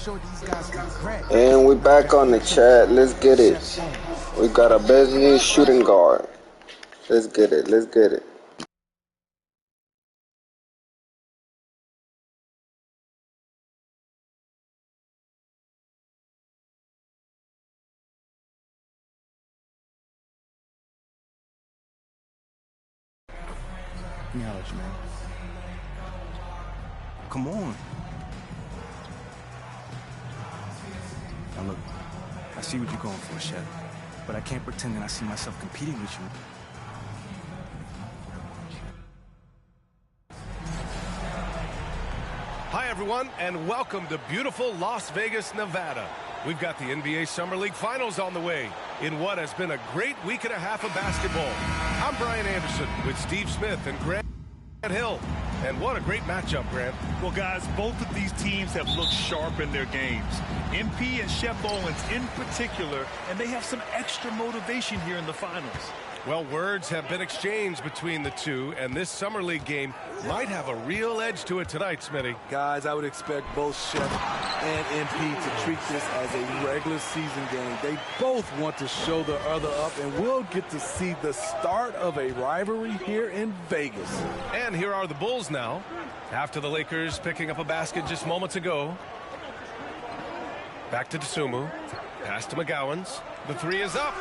And we back on the chat. Let's get it. We got our best new shooting guard. Let's get it. Let's get it. Let me holler at you, man. Come on. Now look, I see what you're going for, Shep, but I can't pretend that I see myself competing with you. Hi, everyone, and welcome to beautiful Las Vegas, Nevada. We've got the NBA Summer League Finals on the way in what has been a great week and a half of basketball. I'm Brian Anderson with Steve Smith and Grant Hill. And what a great matchup, Grant. Well, guys, both of these teams have looked sharp in their games. MP and Shep Owens in particular, and they have some extra motivation here in the finals. Well, words have been exchanged between the two, and this Summer League game might have a real edge to it tonight, Smitty. Guys, I would expect both Shep and MP to treat this as a regular season game. They both want to show the other up, and we'll get to see the start of a rivalry here in Vegas. And here are the Bulls now, after the Lakers picking up a basket just moments ago. Back to Dosunmu. Pass to McGowens. The three is up.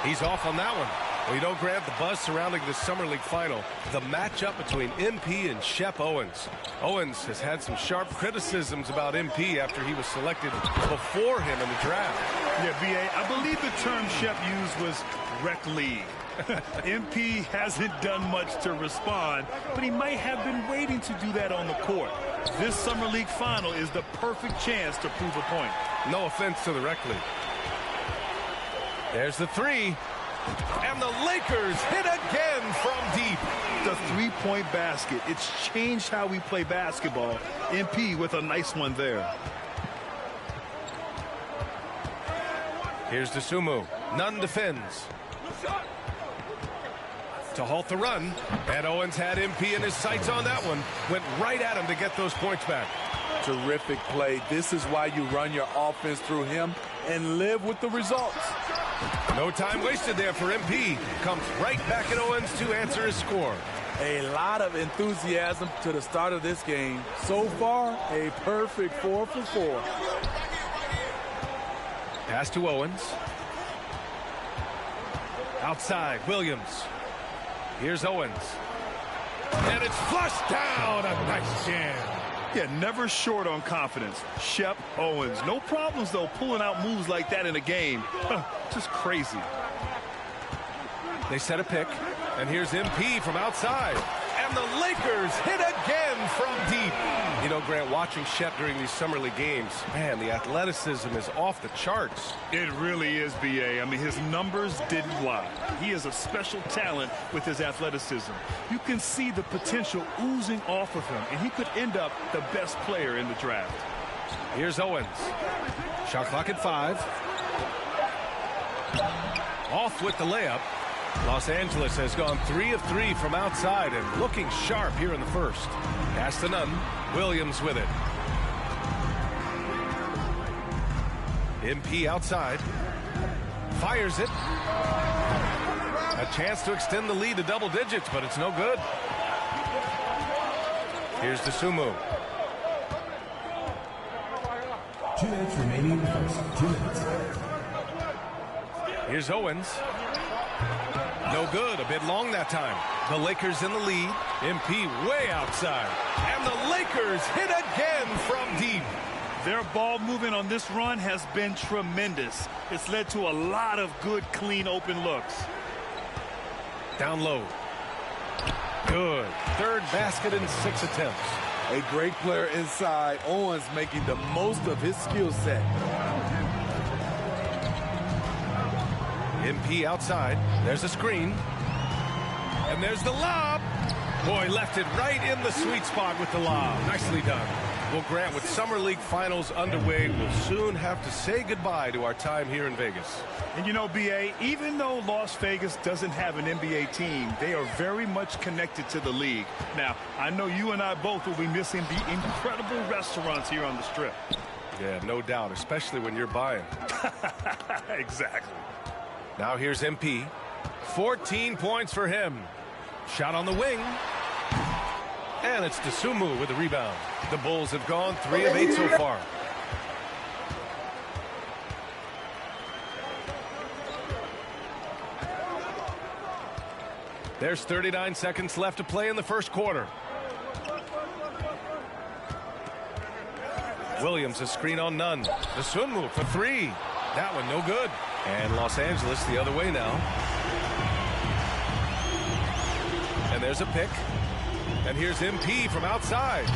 He's off on that one. Well, you know, Grant, the buzz surrounding this Summer League final, the matchup between MP and Shep Owens. Owens has had some sharp criticisms about MP after he was selected before him in the draft. Yeah, B.A., I believe the term Shep used was rec league. MP hasn't done much to respond, but he might have been waiting to do that on the court. This Summer League final is the perfect chance to prove a point. No offense to the rec league. There's the three. And the Lakers hit again from deep. The three-point basket. It's changed how we play basketball. MP with a nice one there. Here's Dosunmu. Nunn defends. To halt the run. And Owens had MP in his sights on that one. Went right at him to get those points back. Terrific play. This is why you run your offense through him and live with the results. No time wasted there for MP. Comes right back at Owens to answer his score. A lot of enthusiasm to the start of this game. So far, a perfect 4 for 4. Pass to Owens. Outside, Williams. Here's Owens. And it's flushed down. A nice jam. Yeah, never short on confidence. Shep Owens. No problems, though, pulling out moves like that in a game. Just crazy. They set a pick, and here's MP from outside. And the Lakers hit again from deep. You know, Grant, watching Shep during these Summer League games, man, the athleticism is off the charts. It really is, B.A. I mean, his numbers didn't lie. He is a special talent with his athleticism. You can see the potential oozing off of him, and he could end up the best player in the draft. Here's Owens. Shot clock at 5. Off with the layup. Los Angeles has gone 3 of 3 from outside and looking sharp here in the first. Pass to Nunn. Williams with it. MP outside. Fires it. A chance to extend the lead to double digits, but it's no good. Here's Dosunmu. 2 minutes remaining in the first. 2 minutes. Here's Owens. No good. A bit long that time. The Lakers in the lead. MP way outside. And the Lakers hit again from deep. Their ball movement on this run has been tremendous. It's led to a lot of good, clean, open looks. Down low. Good. Third basket in 6 attempts. A great player inside. Owens making the most of his skill set. MP outside. There's a screen. And there's the lob. Boy, left it right in the sweet spot with the lob. Nicely done. Well, Grant, with Summer League Finals underway, we'll soon have to say goodbye to our time here in Vegas. And you know, B.A., even though Las Vegas doesn't have an NBA team, they are very much connected to the league. Now, I know you and I both will be missing the incredible restaurants here on the Strip. Yeah, no doubt, especially when you're buying. Exactly. Now here's MP. 14 points for him. Shot on the wing. And it's Dosunmu with the rebound. The Bulls have gone 3 of 8 so far. There's 39 seconds left to play in the first quarter. Williams a screen on none. Dosunmu for 3. That one no good. And Los Angeles the other way now. And there's a pick. And here's MP from outside.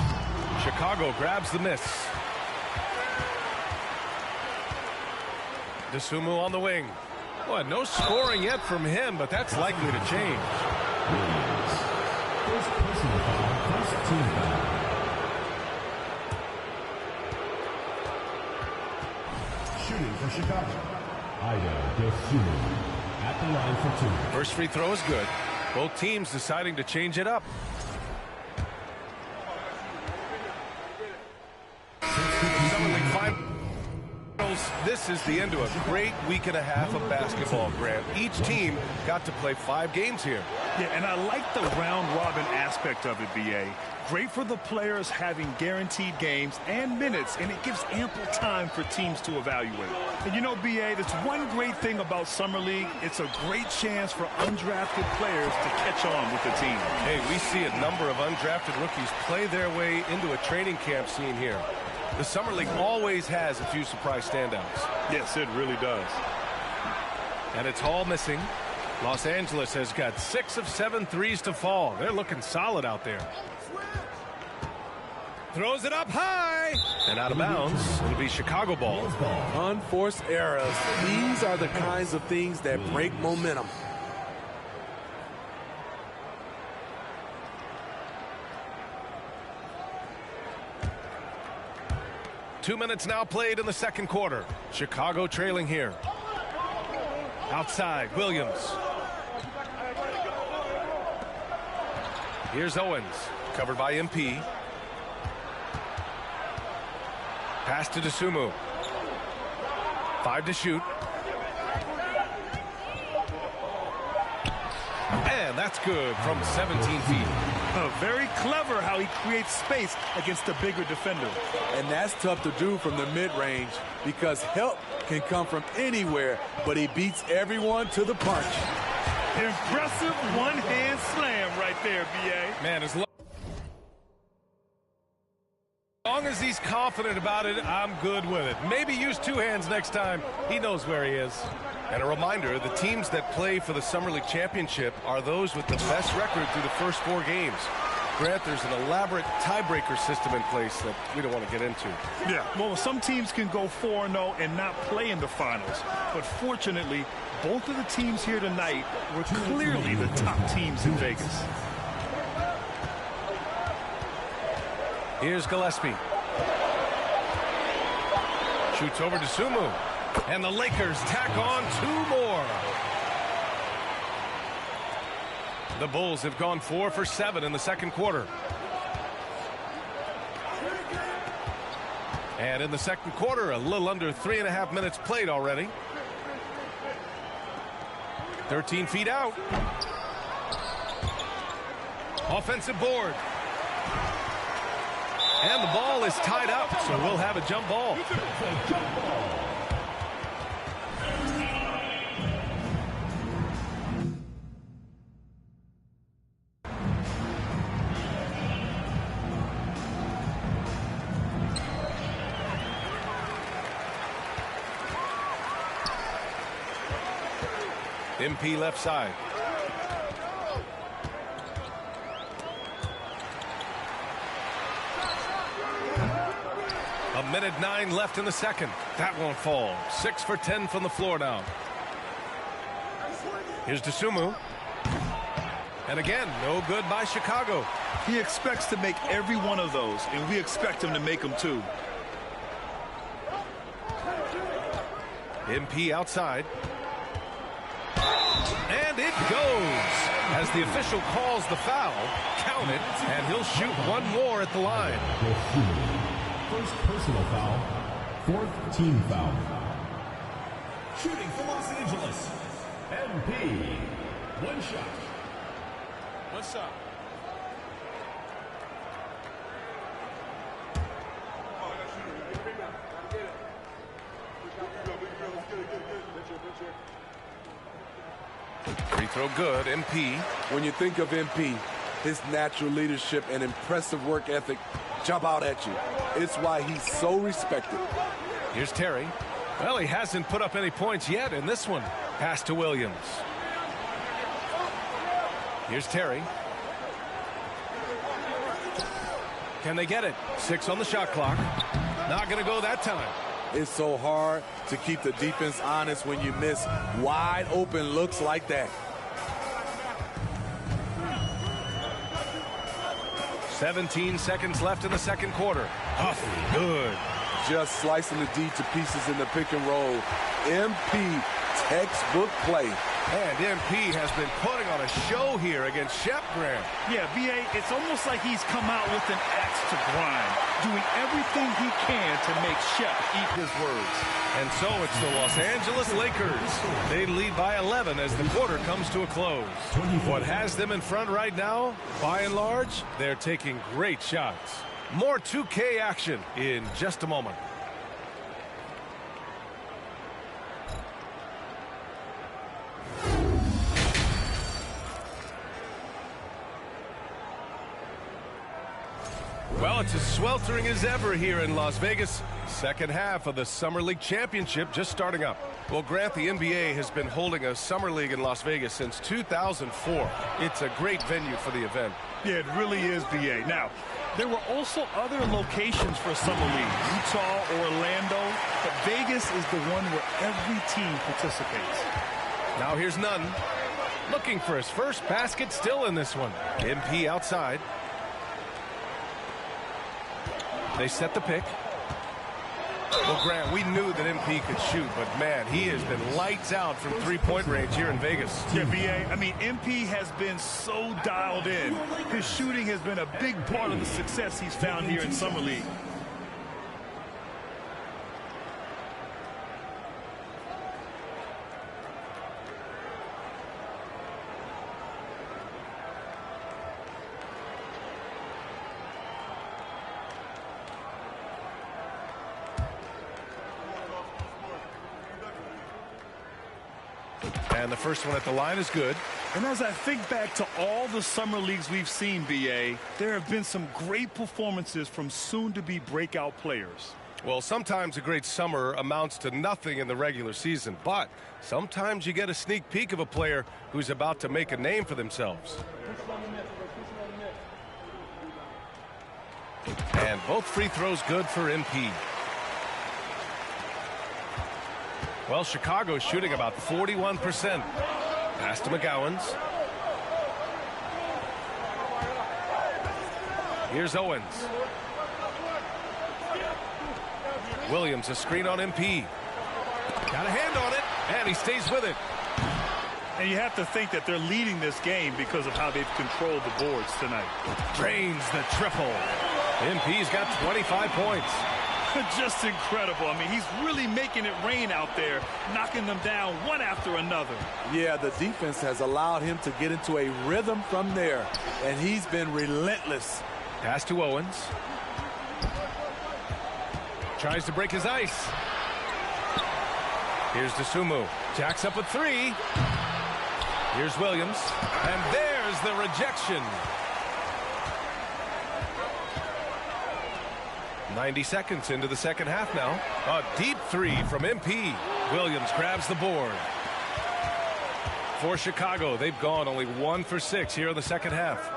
Chicago grabs the miss. Dosunmu on the wing. Well, no scoring yet from him, but that's likely to change. First personal foul, first team foul. Shooting for Chicago, Ayo Dosunmu at the line for 2. First free throw is good. Both teams deciding to change it up. Summer League Finals. This is the end of a great week and a half of basketball, Grant. Each team got to play 5 games here. Yeah, and I like the round-robin aspect of it, B.A. Great for the players having guaranteed games and minutes, and it gives ample time for teams to evaluate. And you know, B.A., that's one great thing about Summer League. It's a great chance for undrafted players to catch on with the team. Hey, we see a number of undrafted rookies play their way into a training camp scene here. The Summer League always has a few surprise standouts. Yes, it really does. And it's Hall missing. Los Angeles has got 6 of 7 threes to fall. They're looking solid out there. Throws it up high. And out of bounds. It'll be Chicago ball. Unforced errors. These are the kinds of things that break momentum. Two minutes now played in the second quarter. Chicago trailing here. Outside, Williams. Here's Owens, covered by MP. Pass to Dosunmu. 5 to shoot. And that's good from 17 feet. Very clever how he creates space against a bigger defender. And that's tough to do from the mid-range because help can come from anywhere, but he beats everyone to the punch. Impressive one-hand slam right there, B.A. Man, as long as he's confident about it, I'm good with it. Maybe use 2 hands next time. He knows where he is. And a reminder, the teams that play for the Summer League Championship are those with the best record through the first 4 games. Grant, there's an elaborate tiebreaker system in place that we don't want to get into. Yeah, well, some teams can go 4-0 and not play in the finals. But fortunately, both of the teams here tonight were clearly the top teams in Vegas. Here's Gillespie. Shoots over to Dosunmu. And the Lakers tack on 2 more. The Bulls have gone 4 for 7 in the second quarter. And in the second quarter, a little under 3.5 minutes played already. 13 feet out. Offensive board. And the ball is tied up, so we'll have a jump ball. MP left side. A minute 9 left in the second. That won't fall. 6 for 10 from the floor now. Here's Dosunmu. And again, no good by Chicago. He expects to make every one of those, and we expect him to make them too. MP outside. And it goes. As the official calls the foul, count it, and he'll shoot one more at the line. First personal foul, fourth team foul. Shooting for Los Angeles, MP. One shot. What's up? Free throw good, MP. When you think of MP, his natural leadership and impressive work ethic jump out at you. It's why he's so respected. Here's Terry. Well, he hasn't put up any points yet in this one. Pass to Williams. Here's Terry. Can they get it? 6 on the shot clock. Not going to go that time. It's so hard to keep the defense honest when you miss wide open looks like that. 17 seconds left in the second quarter. Huff, good. Just slicing the D to pieces in the pick and roll. MP, textbook play. And MP has been putting on a show here against Shep Graham. Yeah, B.A., it's almost like he's come out with an axe to grind, doing everything he can to make Shep eat his words. And so it's the Los Angeles Lakers. They lead by 11 as the quarter comes to a close. What has them in front right now, by and large, they're taking great shots. More 2K action in just a moment. Well, it's as sweltering as ever here in Las Vegas. Second half of the Summer League Championship just starting up. Well, Grant, the NBA has been holding a Summer League in Las Vegas since 2004. It's a great venue for the event. Yeah, it really is, B.A. Now, there were also other locations for Summer League, Utah, Orlando, but Vegas is the one where every team participates. Now here's Nunn, looking for his first basket still in this one. MP outside. They set the pick. Well, Grant, we knew that MP could shoot, but man, he has been lights out from three-point range here in Vegas. Yeah, B.A., I mean, MP has been so dialed in. His shooting has been a big part of the success he's found here in Summer League. And the first one at the line is good. And as I think back to all the summer leagues we've seen, B.A., there have been some great performances from soon-to-be breakout players. Well, sometimes a great summer amounts to nothing in the regular season, but sometimes you get a sneak peek of a player who's about to make a name for themselves. And both free throws good for MP. Well, Chicago's shooting about 41%. Pass to McGowens. Here's Owens. Williams, a screen on MP. Got a hand on it, and he stays with it. And you have to think that they're leading this game because of how they've controlled the boards tonight. Drains the triple. MP's got 25 points. Just incredible. I mean, he's really making it rain out there, knocking them down one after another. Yeah, the defense has allowed him to get into a rhythm from there, and he's been relentless. Pass to Owens. Tries to break his ice. Here's DeSumo. Jacks up with 3. Here's Williams. And there's the rejection. 90 seconds into the second half now. A deep 3 from MP. Williams grabs the board. For Chicago, they've gone only 1 for 6 here in the second half.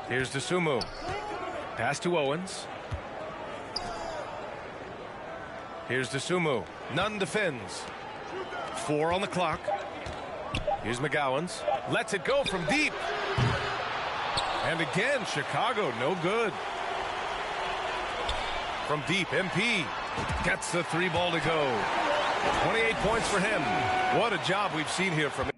Here's DeSumo. Pass to Owens. Here's DeSumo. Nunn defends. 4 on the clock. Here's McGowens. Lets it go from deep. And again, Chicago, no good. From deep, MP gets the 3 ball to go. 28 points for him. What a job we've seen here from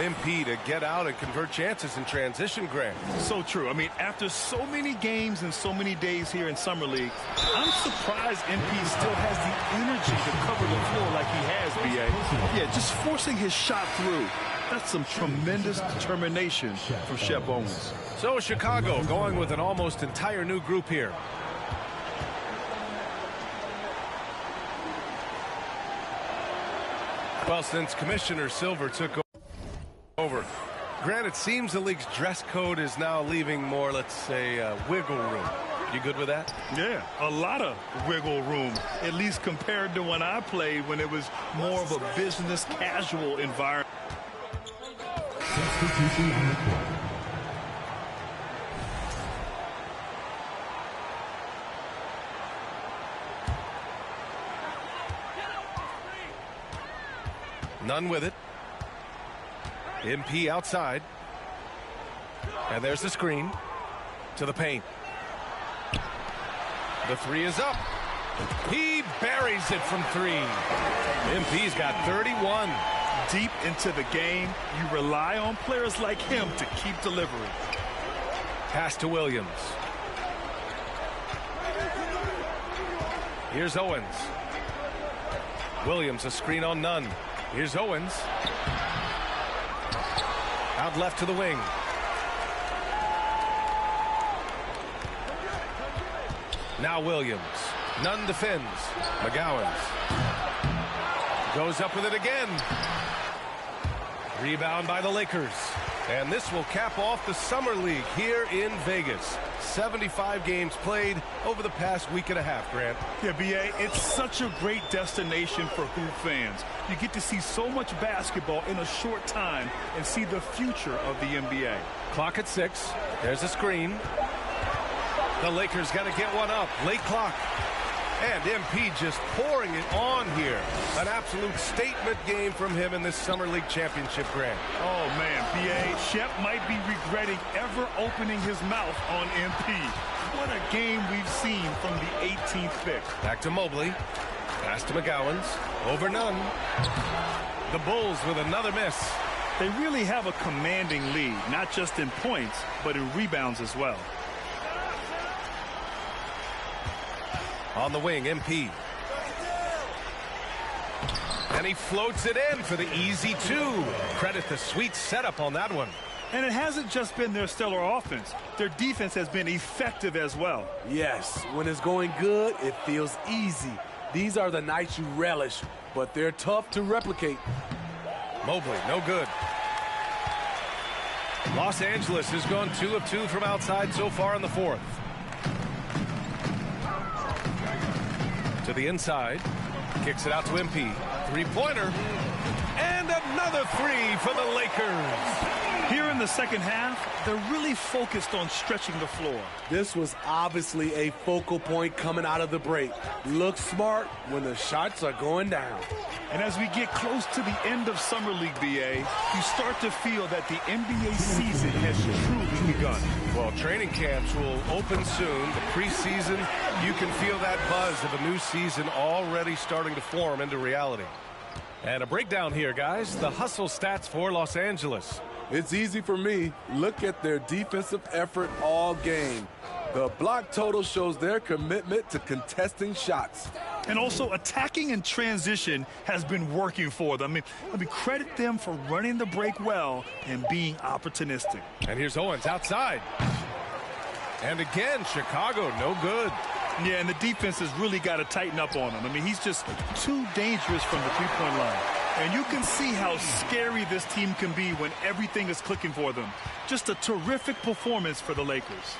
MP to get out and convert chances in transition, Grant. So true. I mean, after so many games and so many days here in Summer League, I'm surprised MP still has the energy to cover the floor like he has, B.A. Yeah, just forcing his shot through. That's some tremendous determination from Shep Owens. So Chicago going with an almost entire new group here. Well, since Commissioner Silver took over, Grant, it seems the league's dress code is now leaving more, let's say, wiggle room. You good with that? Yeah, a lot of wiggle room, at least compared to when I played, when it was more of a business casual environment. Substitution on the court. None with it. MP outside. And there's the screen to the paint. The 3 is up. He buries it from 3. MP's got 31. Deep into the game, you rely on players like him to keep delivering. Pass to Williams. Here's Owens. Williams, a screen on Nunn. Here's Owens. Out left to the wing. Now Williams. Nunn defends. McGowens goes up with it again. Rebound by the Lakers. And this will cap off the Summer League here in Vegas. 75 games played over the past week and a half, Grant. Yeah, B.A., it's such a great destination for hoop fans. You get to see so much basketball in a short time and see the future of the NBA. Clock at 6. There's a screen. The Lakers got to get one up. Late clock. And MP just pouring it on here. An absolute statement game from him in this Summer League championship, Grant. Oh, man, B.A., Shep might be regretting ever opening his mouth on MP. What a game we've seen from the 18th pick. Back to Mobley. Pass to McGowens. Over Nunn. The Bulls with another miss. They really have a commanding lead, not just in points, but in rebounds as well. On the wing, MP. And he floats it in for the easy 2. Credit the sweet setup on that one. And it hasn't just been their stellar offense. Their defense has been effective as well. Yes, when it's going good, it feels easy. These are the nights you relish, but they're tough to replicate. Mobley, no good. Los Angeles has gone 2 of 2 from outside so far in the 4th. To the inside. Kicks it out to MP. 3-pointer. And another 3 for the Lakers. Here in the second half, they're really focused on stretching the floor. This was obviously a focal point coming out of the break. Look smart when the shots are going down. And as we get close to the end of Summer League, B.A., you start to feel that the NBA season has truly begun. Well, training camps will open soon. The preseason, you can feel that buzz of a new season already starting to form into reality. And a breakdown here, guys. The hustle stats for Los Angeles. It's easy for me. Look at their defensive effort all game. The block total shows their commitment to contesting shots. And also attacking in transition has been working for them. I mean, credit them for running the break well and being opportunistic. And here's Owens outside. And again, Chicago, no good. Yeah, and the defense has really got to tighten up on him. I mean, he's just too dangerous from the three-point line. And you can see how scary this team can be when everything is clicking for them. Just a terrific performance for the Lakers.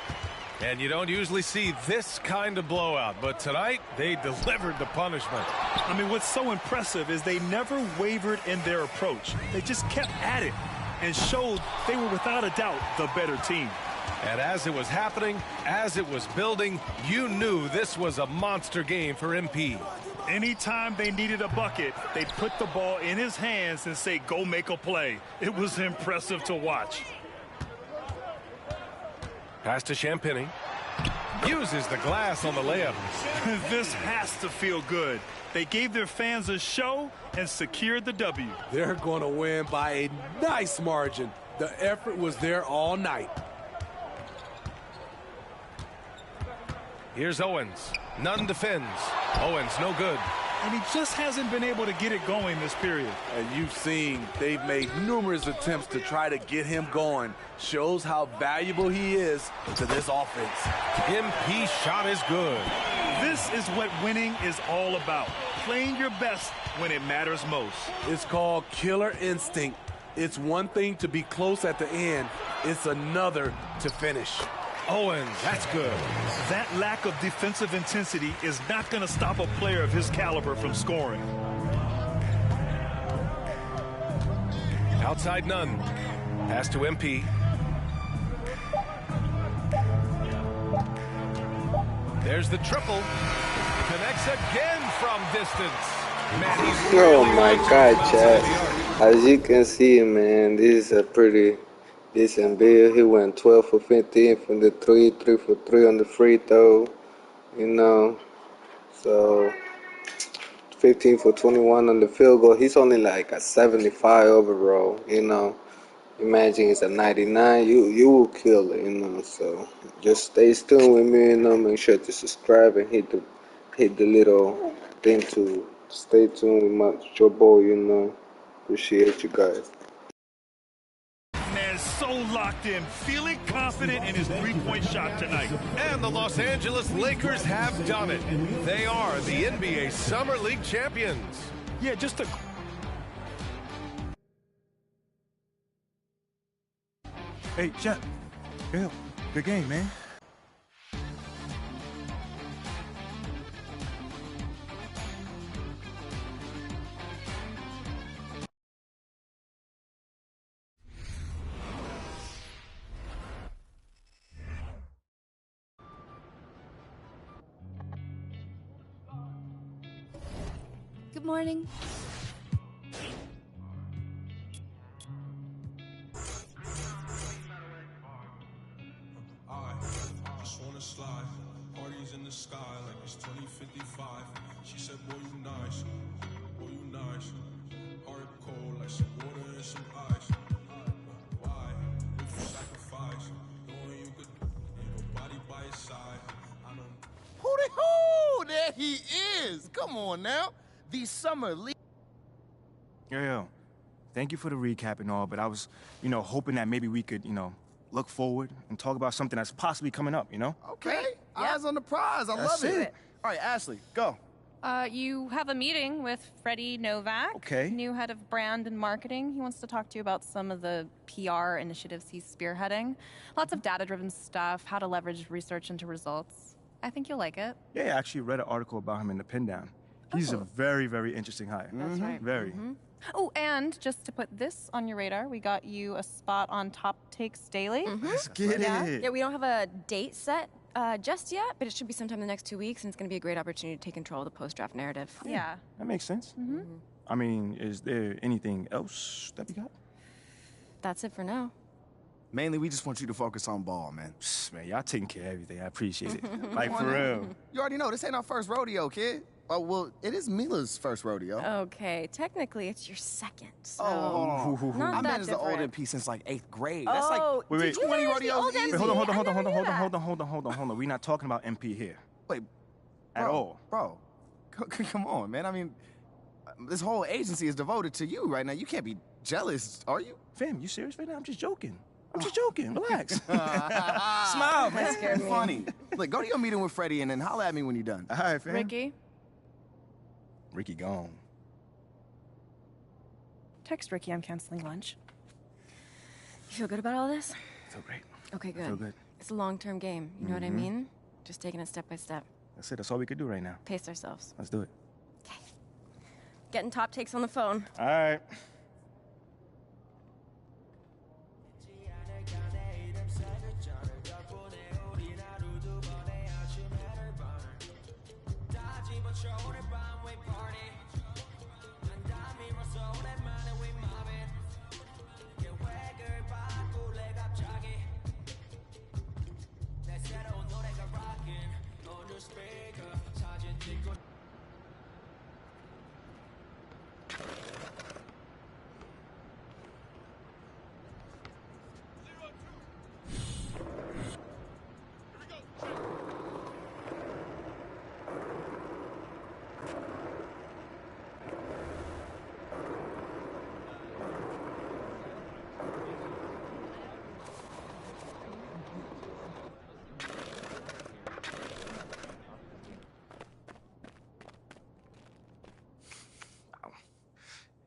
And you don't usually see this kind of blowout, but tonight they delivered the punishment. I mean, what's so impressive is they never wavered in their approach. They just kept at it and showed they were without a doubt the better team. And as it was happening, as it was building, you knew this was a monster game for MP. Anytime they needed a bucket, they put the ball in his hands and say, go make a play. It was impressive to watch. Pass to Champagny. Uses the glass on the layup. This has to feel good. They gave their fans a show and secured the W. They're going to win by a nice margin. The effort was there all night. Here's Owens. Nunn defends. Owens, no good. And he just hasn't been able to get it going this period. And you've seen they've made numerous attempts to try to get him going. Shows how valuable he is to this offense. MP shot is good. This is what winning is all about. Playing your best when it matters most. It's called killer instinct. It's one thing to be close at the end. It's another to finish. Owens, that's good. That lack of defensive intensity is not going to stop a player of his caliber from scoring. Outside Nunn. Pass to MP. There's the triple. Connects again from distance. Man, he's Oh really my right God, from outside the Chad. arc. As you can see, man, this is a pretty decent build. He went 12 for 15 from the 3 for 3 on the free throw, you know. So 15 for 21 on the field goal. He's only like a 75 overall, you know. Imagine it's a 99, you will kill it, you know. So just stay tuned with me, you know. Make sure to subscribe and hit the little thing to stay tuned with your boy, you know. Appreciate you guys. Man, so locked in, feeling confident in his three-point shot tonight. And the Los Angeles Lakers have done it. They are the NBA Summer League champions. Yeah, just a... Hey, Shep. Yo, good game, man. Good morning. Just wanna slide, parties in the sky like it's 2055. She said, boy, you nice, boy, you nice. Heart cold like some water and some ice. Why would you sacrifice, knowing you could leave a body by your side? I don't. Hooty-hoo! There he is! Come on now. The Summer League. Yo. Thank you for the recap and all, but I was, hoping that maybe we could, look forward and talk about something that's possibly coming up, Okay. Eyes on the prize. I love it. All right, Ashley, go. You have a meeting with Freddie Novak, Okay. new head of brand and marketing. He wants to talk to you about some of the PR initiatives he's spearheading. Lots of data-driven stuff, how to leverage research into results. I think you'll like it. Yeah, I actually read an article about him in the Pin Down. He's a very, very interesting hire. That's right. Very. Oh, and just to put this on your radar, we got you a spot on Top Takes Daily. Let's get it. Yeah, we don't have a date set just yet, but it should be sometime in the next 2 weeks, and it's going to be a great opportunity to take control of the post-draft narrative. Yeah. That makes sense. I mean, is there anything else that we got? That's it for now. Mainly, we just want you to focus on ball, man. Man, y'all taking care of everything. I appreciate it. Like, for real. You already know, this ain't our first rodeo, kid. Oh, well, it is Mila's first rodeo. Okay, technically it's your second, so Oh, not I that met as the old different. MP since like 8th grade. That's like Oh, Wait, did wait. you 20 manage the rodeos old easy. MP? Wait, hold on. I never knew that. We're not talking about MP here. Wait, At all. Bro, come on, man. I mean, this whole agency is devoted to you right now. You can't be jealous, are you? Fam, you serious right now? I'm just joking. Relax. Smile, man. That scared me. Funny. Look, go to your meeting with Freddie and then holla at me when you're done. All right, fam. Ricky, gone. text Ricky I'm canceling lunch. You feel good about all this? Feel great. Okay, good. Feel good. It's a long-term game. You know what I mean? Just taking it step by step. That's it. That's all we could do right now. Pace ourselves. Let's do it. Okay. Getting Top Takes on the phone. All right.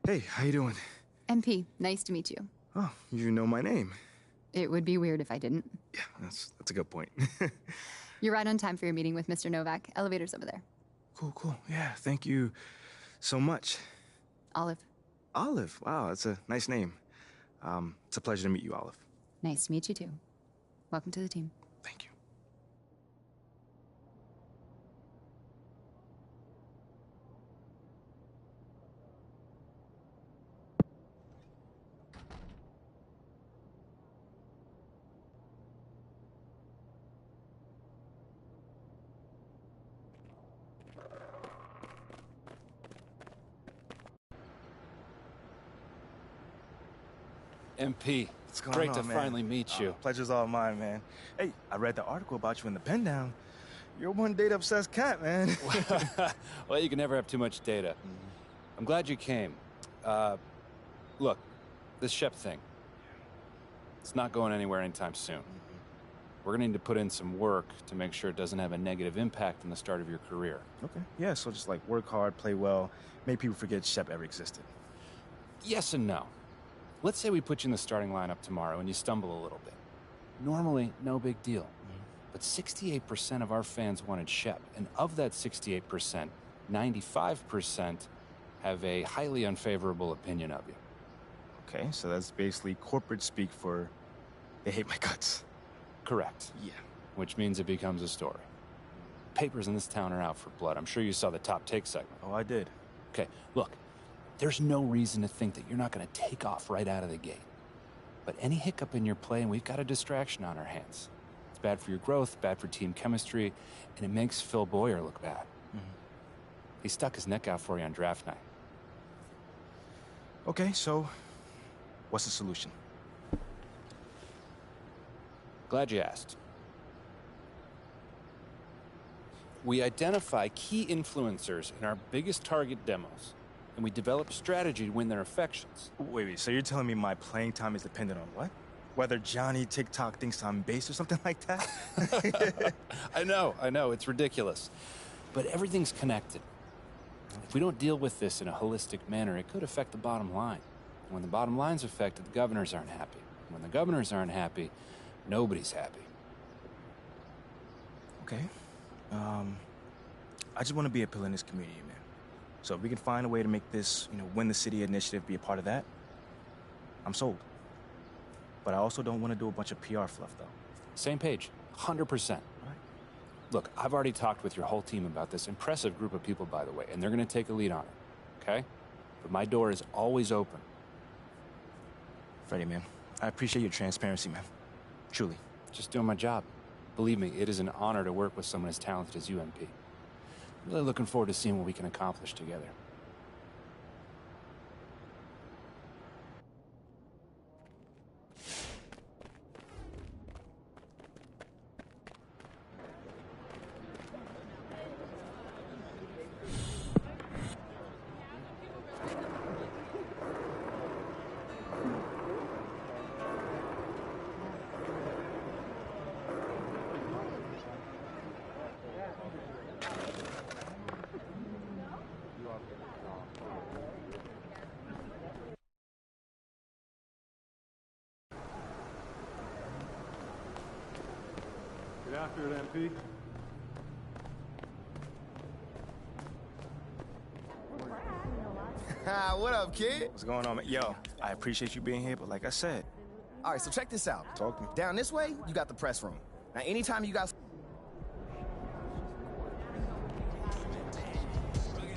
Hey, how you doing? MP, nice to meet you. Oh, you know my name. It would be weird if I didn't. Yeah, that's a good point. You're right on time for your meeting with Mr. Novak. Elevator's over there. Cool. Yeah, thank you so much. Olive. Olive, wow, that's a nice name. It's a pleasure to meet you, Olive. Nice to meet you too. Welcome to the team. Thank you. MP, What's going great on, to man? finally meet you. Pleasure's all mine, man. Hey, I read the article about you in the pen down. You're one data-obsessed cat, man. Well, you can never have too much data. I'm glad you came. Look, this Shep thing, it's not going anywhere anytime soon. We're gonna need to put in some work to make sure it doesn't have a negative impact on the start of your career. Okay. Yeah, so just like work hard, play well, make people forget Shep ever existed. Yes and no. Let's say we put you in the starting lineup tomorrow and you stumble a little bit. Normally, no big deal. But 68% of our fans wanted Shep, and of that 68%, 95% have a highly unfavorable opinion of you. Okay, so that's basically corporate speak for they hate my guts. Correct. Yeah. Which means it becomes a story. Papers in this town are out for blood. I'm sure you saw the Top Take segment. Oh, I did. Okay, look, there's no reason to think that you're not going to take off right out of the gate. But any hiccup in your play, and we've got a distraction on our hands. It's bad for your growth, bad for team chemistry, and it makes Phil Boyer look bad. He stuck his neck out for you on draft night. Okay, so what's the solution? Glad you asked. We identify key influencers in our biggest target demos, and we develop strategy to win their affections. Wait, so you're telling me my playing time is dependent on what? Whether Johnny TikTok thinks I'm base or something like that? I know, it's ridiculous. But everything's connected. If we don't deal with this in a holistic manner, it could affect the bottom line. And when the bottom line's affected, the governors aren't happy. And when the governors aren't happy, nobody's happy. Okay. I just want to be a pillar in this community, man. So if we can find a way to make this, win the city initiative be a part of that, I'm sold. But I also don't want to do a bunch of PR fluff, though. Same page, 100%. Right. Look, I've already talked with your whole team about this impressive group of people, by the way, and they're going to take a lead on it, okay? But my door is always open. Freddie, man, I appreciate your transparency, man. Truly. Just doing my job. Believe me, it is an honor to work with someone as talented as you, MP. I'm really looking forward to seeing what we can accomplish together. Get after it, MP. What up, kid? What's going on, man? Yo, I appreciate you being here, but like I said... All right, so check this out. Talk to me. Down this way, you got the press room. Now, anytime you guys...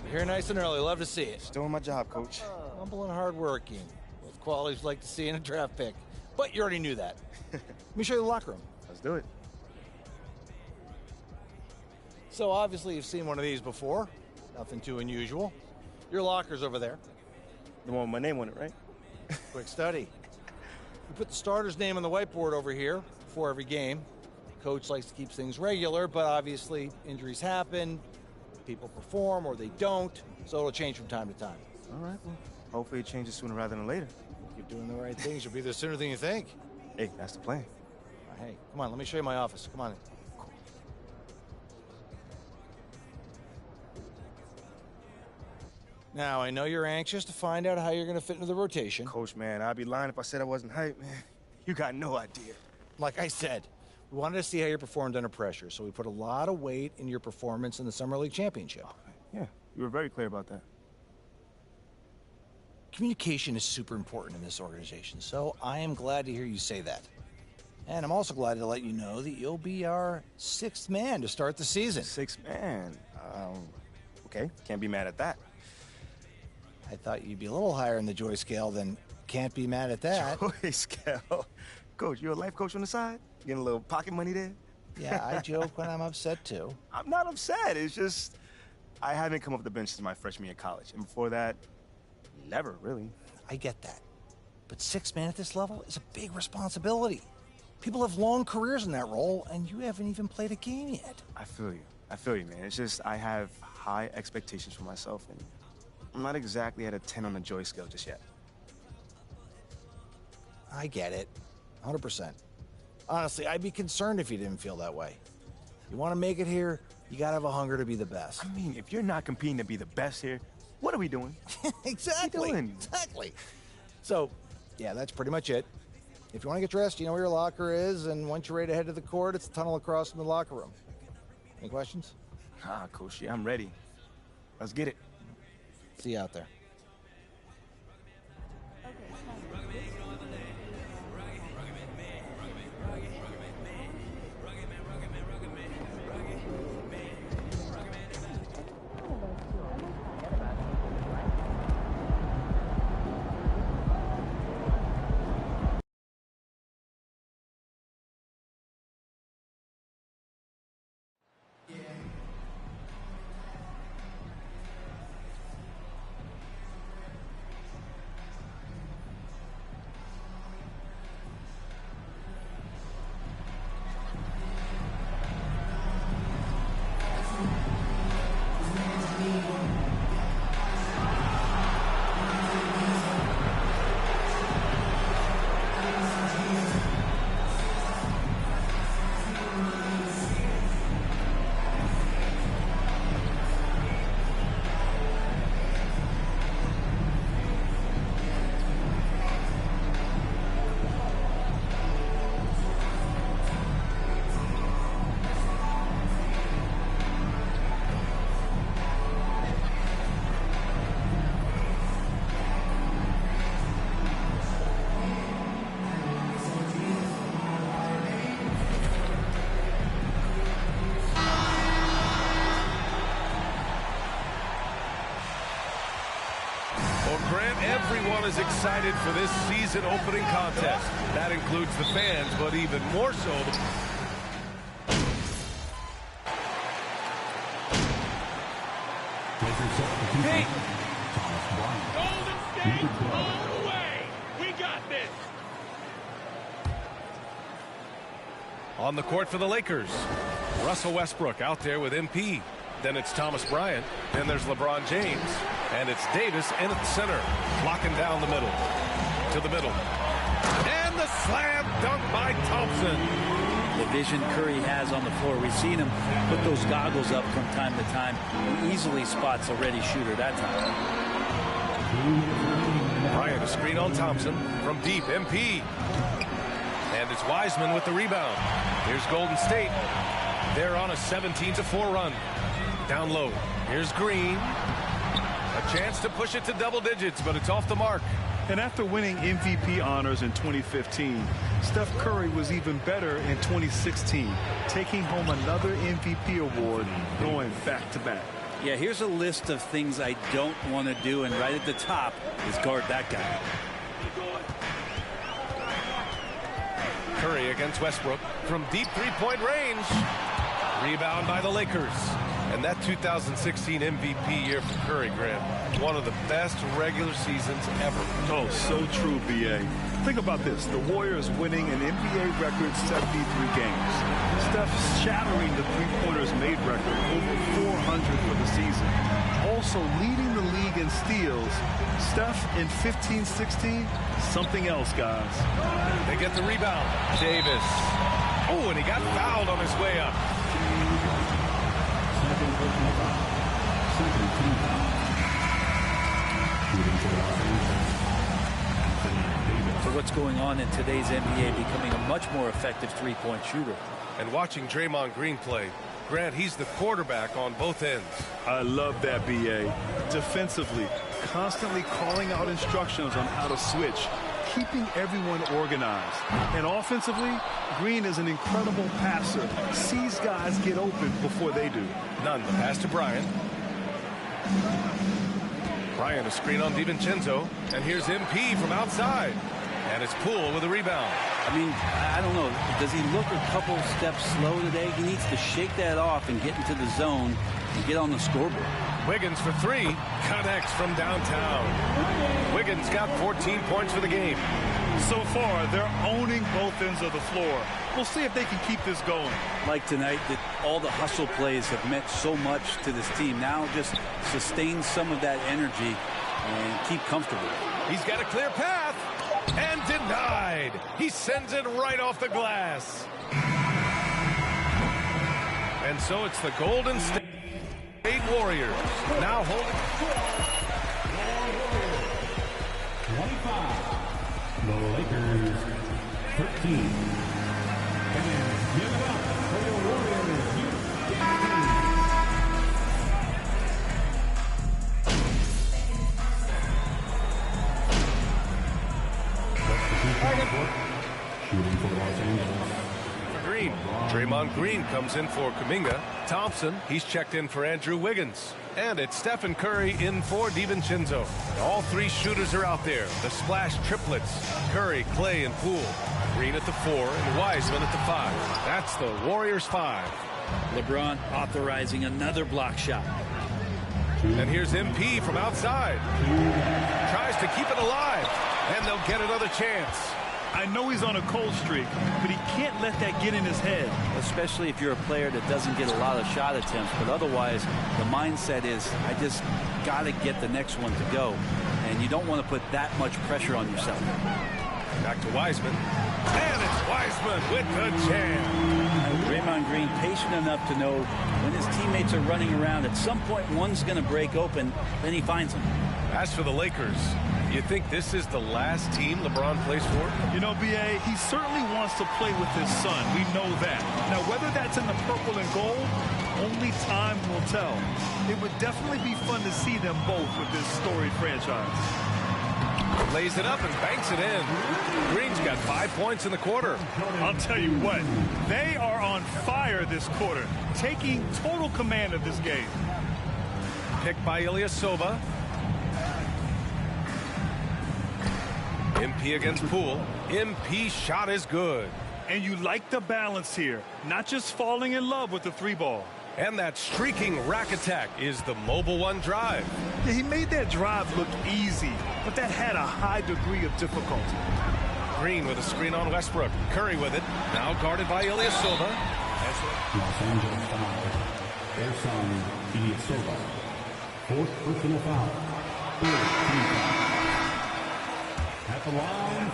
Here nice and early. Love to see it. Just doing my job, Coach. Humble and hardworking, with qualities like to see in a draft pick. But you already knew that. Let me show you the locker room. Let's do it. So obviously you've seen one of these before. Nothing too unusual. Your locker's over there. The one with my name on it, right? Quick study. We put the starter's name on the whiteboard over here before every game. Coach likes to keep things regular, but obviously injuries happen, people perform or they don't, so it'll change from time to time. All right, well, hopefully it changes sooner rather than later. Keep doing the right things, you'll be there sooner than you think. Hey, that's the plan. Hey, come on, let me show you my office. Come on in. Now, I know you're anxious to find out how you're going to fit into the rotation. Coach, man, I'd be lying if I said I wasn't hyped, man. You got no idea. Like I said, we wanted to see how you performed under pressure, so we put a lot of weight in your performance in the Summer League Championship. Yeah, you were very clear about that. Communication is super important in this organization, so I am glad to hear you say that. And I'm also glad to let you know that you'll be our 6th man to start the season. 6th man? Okay, can't be mad at that. I thought you'd be a little higher in the joy scale than can't be mad at that. Joy scale? Coach, you a life coach on the side? Getting a little pocket money there? Yeah, I joke when I'm upset, too. I'm not upset. It's just I haven't come off the bench since my freshman year of college. And before that, never, really. I get that. But 6th man at this level is a big responsibility. People have long careers in that role, and you haven't even played a game yet. I feel you, man. It's just I have high expectations for myself, and I'm not exactly at a 10 on the joy scale just yet. I get it. 100%. Honestly, I'd be concerned if you didn't feel that way. You want to make it here, you got to have a hunger to be the best. I mean, if you're not competing to be the best here, what are we doing? Exactly. What are we doing? Exactly. So, yeah, that's pretty much it. If you want to get dressed, you know where your locker is, and once you're ready to head to the court, it's the tunnel across from the locker room. Any questions? Coach, yeah, I'm ready. Let's get it. See you out there. Everyone is excited for this season opening contest. That includes the fans, but even more so Hey! Golden State all the way! We got this! on the court for the Lakers. Russell Westbrook out there with MP. Then it's Thomas Bryant. Then there's LeBron James. And it's Davis in at the center, blocking down the middle. To the middle. And the slam dunk by Thompson. The vision Curry has on the floor. We've seen him put those goggles up from time to time. He easily spots a ready shooter that time. Bryant, a screen on Thompson from deep. MP. And it's Wiseman with the rebound. Here's Golden State. They're on a 17-4 run. Down low. Here's Green. A chance to push it to double digits, but it's off the mark. And after winning MVP honors in 2015, Steph Curry was even better in 2016, taking home another MVP award, going back-to-back. Yeah, here's a list of things I don't want to do, and right at the top is guard that guy. Curry against Westbrook from deep three-point range. Rebound by the Lakers. And that 2016 MVP year for Curry, Grant, one of the best regular seasons ever. Oh, so true, B.A. Think about this. The Warriors winning an NBA record 73 games. Steph shattering the three-pointers made record, over 400 for the season. Also leading the league in steals. Steph in 15-16, something else, guys. They get the rebound. Davis. Oh, and he got fouled on his way up. So what's going on in today's NBA, becoming a much more effective three-point shooter. And watching Draymond Green play, Grant, he's the quarterback on both ends. I love that, B.A. Defensively, constantly calling out instructions on how to switch, keeping everyone organized. And offensively, Green is an incredible passer. Sees guys get open before they do. None. The pass to Bryant. Bryant, a screen on DiVincenzo. And here's MP from outside. And it's Poole with a rebound. I mean, I don't know. Does he look a couple steps slow today? He needs to shake that off and get into the zone and get on the scoreboard. Wiggins for three. Connects from downtown. Wiggins got 14 points for the game. So far, they're owning both ends of the floor. We'll see if they can keep this going. Like tonight, that all the hustle plays have meant so much to this team. Now just sustain some of that energy and keep comfortable. He's got a clear path. And denied. He sends it right off the glass. And so it's the Golden State Warriors now holding. 25. The Lakers 13. And give it up for the Warriors. Shooting for Los Angeles. Green. Draymond Green comes in for Kuminga. Thompson, he's checked in for Andrew Wiggins. And it's Stephen Curry in for DiVincenzo. All three shooters are out there. The splash triplets. Curry, Clay, and Poole. Green at the 4 and Wiseman at the 5. That's the Warriors 5. LeBron authorizing another block shot. And here's MP from outside. Tries to keep it alive. And they'll get another chance. I know he's on a cold streak, but he can't let that get in his head. Especially if you're a player that doesn't get a lot of shot attempts. But otherwise, the mindset is, I just got to get the next one to go. And you don't want to put that much pressure on yourself. Back to Wiseman. And it's Wiseman with the jam. Draymond Green patient enough to know when his teammates are running around, at some point one's going to break open, then he finds them. As for the Lakers, you think this is the last team LeBron plays for? You know, B.A., he certainly wants to play with his son. We know that. Now, whether that's in the purple and gold, only time will tell. It would definitely be fun to see them both with this storied franchise. Lays it up and banks it in. Green's got 5 points in the quarter. I'll tell you what, they are on fire this quarter, taking total command of this game. Picked by Ilyasova. MP against Poole. MP shot is good. And you like the balance here, not just falling in love with the three ball. And that streaking rack attack is the Mobile One drive. Yeah, he made that drive look easy, but that had a high degree of difficulty. Green with a screen on Westbrook. Curry with it. Now guarded by Ilyasova. Los Angeles foul. Their son, Ilyasova. Fourth personal foul. At the line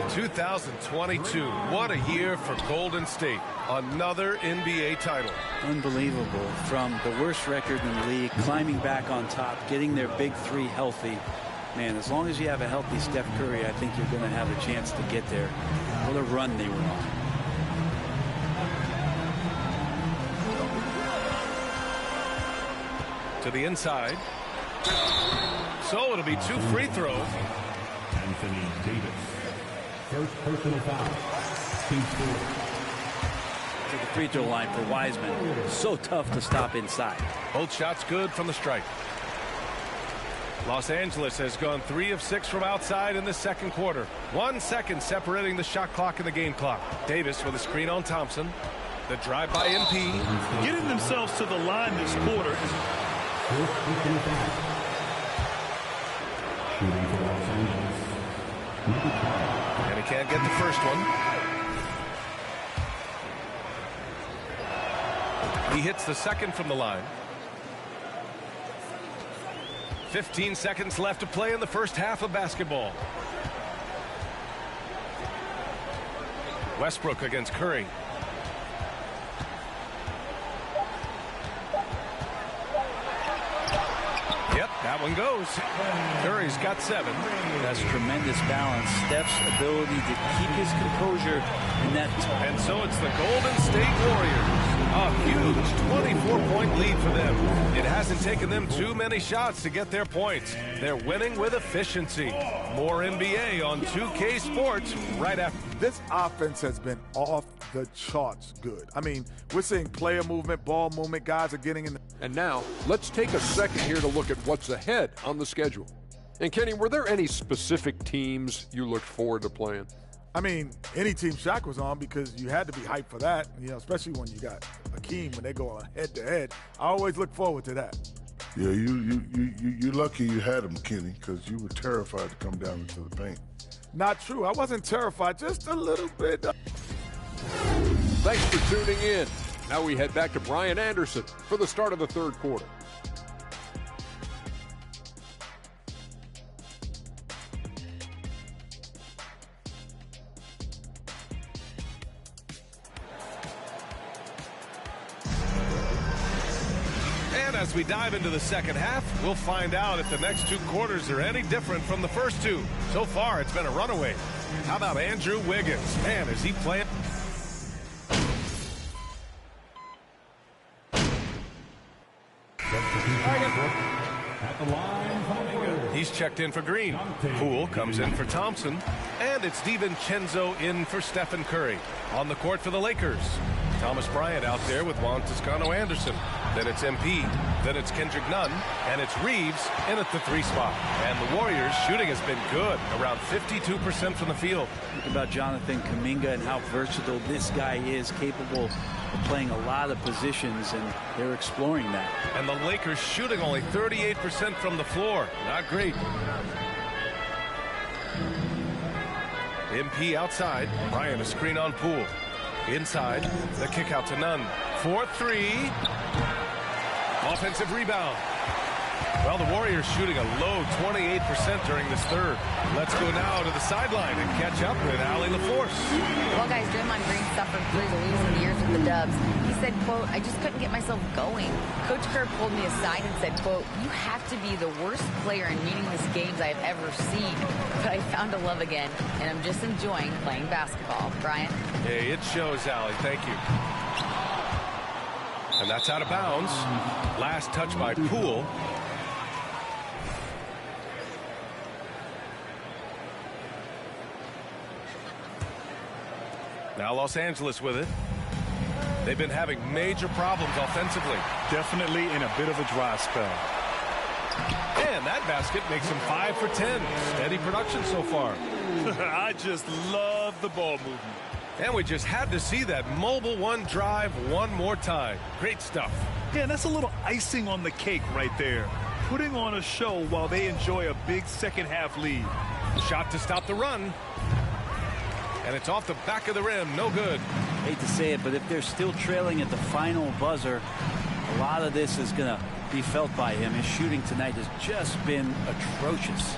for 2022. What a year for Golden State. Another NBA title. Unbelievable. From the worst record in the league, climbing back on top, getting their big three healthy. Man, as long as you have a healthy Steph Curry, I think you're going to have a chance to get there. What a run they were on. To the inside. So it'll be 2 free throws. Anthony Davis. First personal foul. Team score. To the free throw line for Wiseman. So tough to stop inside. Both shots good from the stripe. Los Angeles has gone 3 of 6 from outside in the second quarter. 1 second separating the shot clock and the game clock. Davis with a screen on Thompson. The drive by MP. Getting themselves to the line this quarter is... And he can't get the first one. He hits the second from the line. 15 seconds left to play in the first half of basketball. Westbrook against Curry. Yep, that one goes. Curry's got 7. That's tremendous balance. Steph's ability to keep his composure in that. And so it's the Golden State Warriors. A huge 24-point lead for them. It hasn't taken them too many shots to get their points. They're winning with efficiency. More NBA on 2K Sports right after. This offense has been off the charts good. I mean, we're seeing player movement, ball movement, guys are getting in. And now, let's take a second here to look at what's ahead on the schedule. And Kenny, were there any specific teams you looked forward to playing? I mean, any team Shaq was on, because you had to be hyped for that, you know, especially when you got Hakeem, when they go on head-to-head. I always look forward to that. Yeah, you're lucky you had him, Kenny, because you were terrified to come down into the paint. Not true. I wasn't terrified, just a little bit. Thanks for tuning in. Now we head back to Brian Anderson for the start of the third quarter. As we dive into the second half, we'll find out if the next 2 quarters are any different from the first 2. So far, it's been a runaway. How about Andrew Wiggins? Man, is he playing? He's checked in for Green. Poole comes in for Thompson. And it's DiVincenzo in for Stephen Curry. On the court for the Lakers. Thomas Bryant out there with Juan Toscano-Anderson. Then it's MP. Then it's Kendrick Nunn. And it's Reeves in at the 3 spot. And the Warriors' shooting has been good. Around 52% from the field. Think about Jonathan Kuminga and how versatile this guy is, capable of playing a lot of positions, and they're exploring that. And the Lakers shooting only 38% from the floor. Not great. MP outside. Bryant a screen on Poole. Inside, the kick out to Nunn. 4-3. Offensive rebound. Well, the Warriors shooting a low 28% during this third. Let's go now to the sideline and catch up with Allie LaForce. Well, guys, Draymond Green suffered 3 losing years with the Dubs. He said, quote, "I just couldn't get myself going." Coach Kerr pulled me aside and said, quote, "You have to be the worst player in meaningless games I've ever seen. But I found a love again, and I'm just enjoying playing basketball." Brian? Hey, it shows, Allie. Thank you. And that's out of bounds. Last touch by Poole. Now Los Angeles with it. They've been having major problems offensively. Definitely in a bit of a dry spell. And that basket makes him 5 for 10. Steady production so far. I just love the ball movement. And we just had to see that mobile 1 drive one more time. Great stuff. Yeah, that's a little icing on the cake right there. Putting on a show while they enjoy a big second half lead. Shot to stop the run. And it's off the back of the rim. No good. Hate to say it, but if they're still trailing at the final buzzer, a lot of this is going to be felt by him. His shooting tonight has just been atrocious.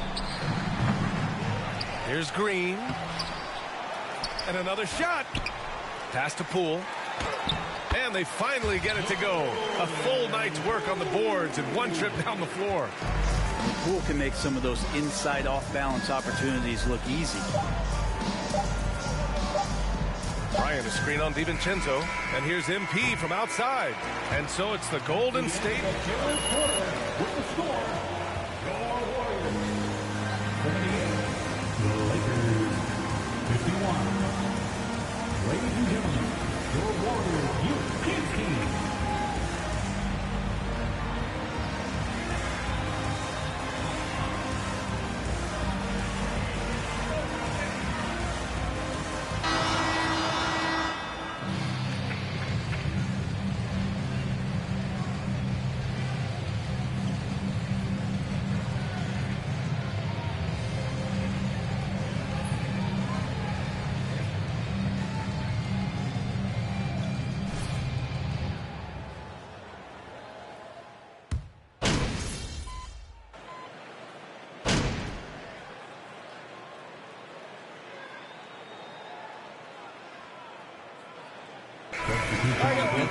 Here's Green. And another shot. Pass to Poole. And they finally get it to go. A full night's work on the boards and 1 trip down the floor. Poole can make some of those inside off-balance opportunities look easy. Bryant a screen on DiVincenzo. And here's MP from outside. And so it's the Golden State. Ladies and gentlemen, your Warriors youth team.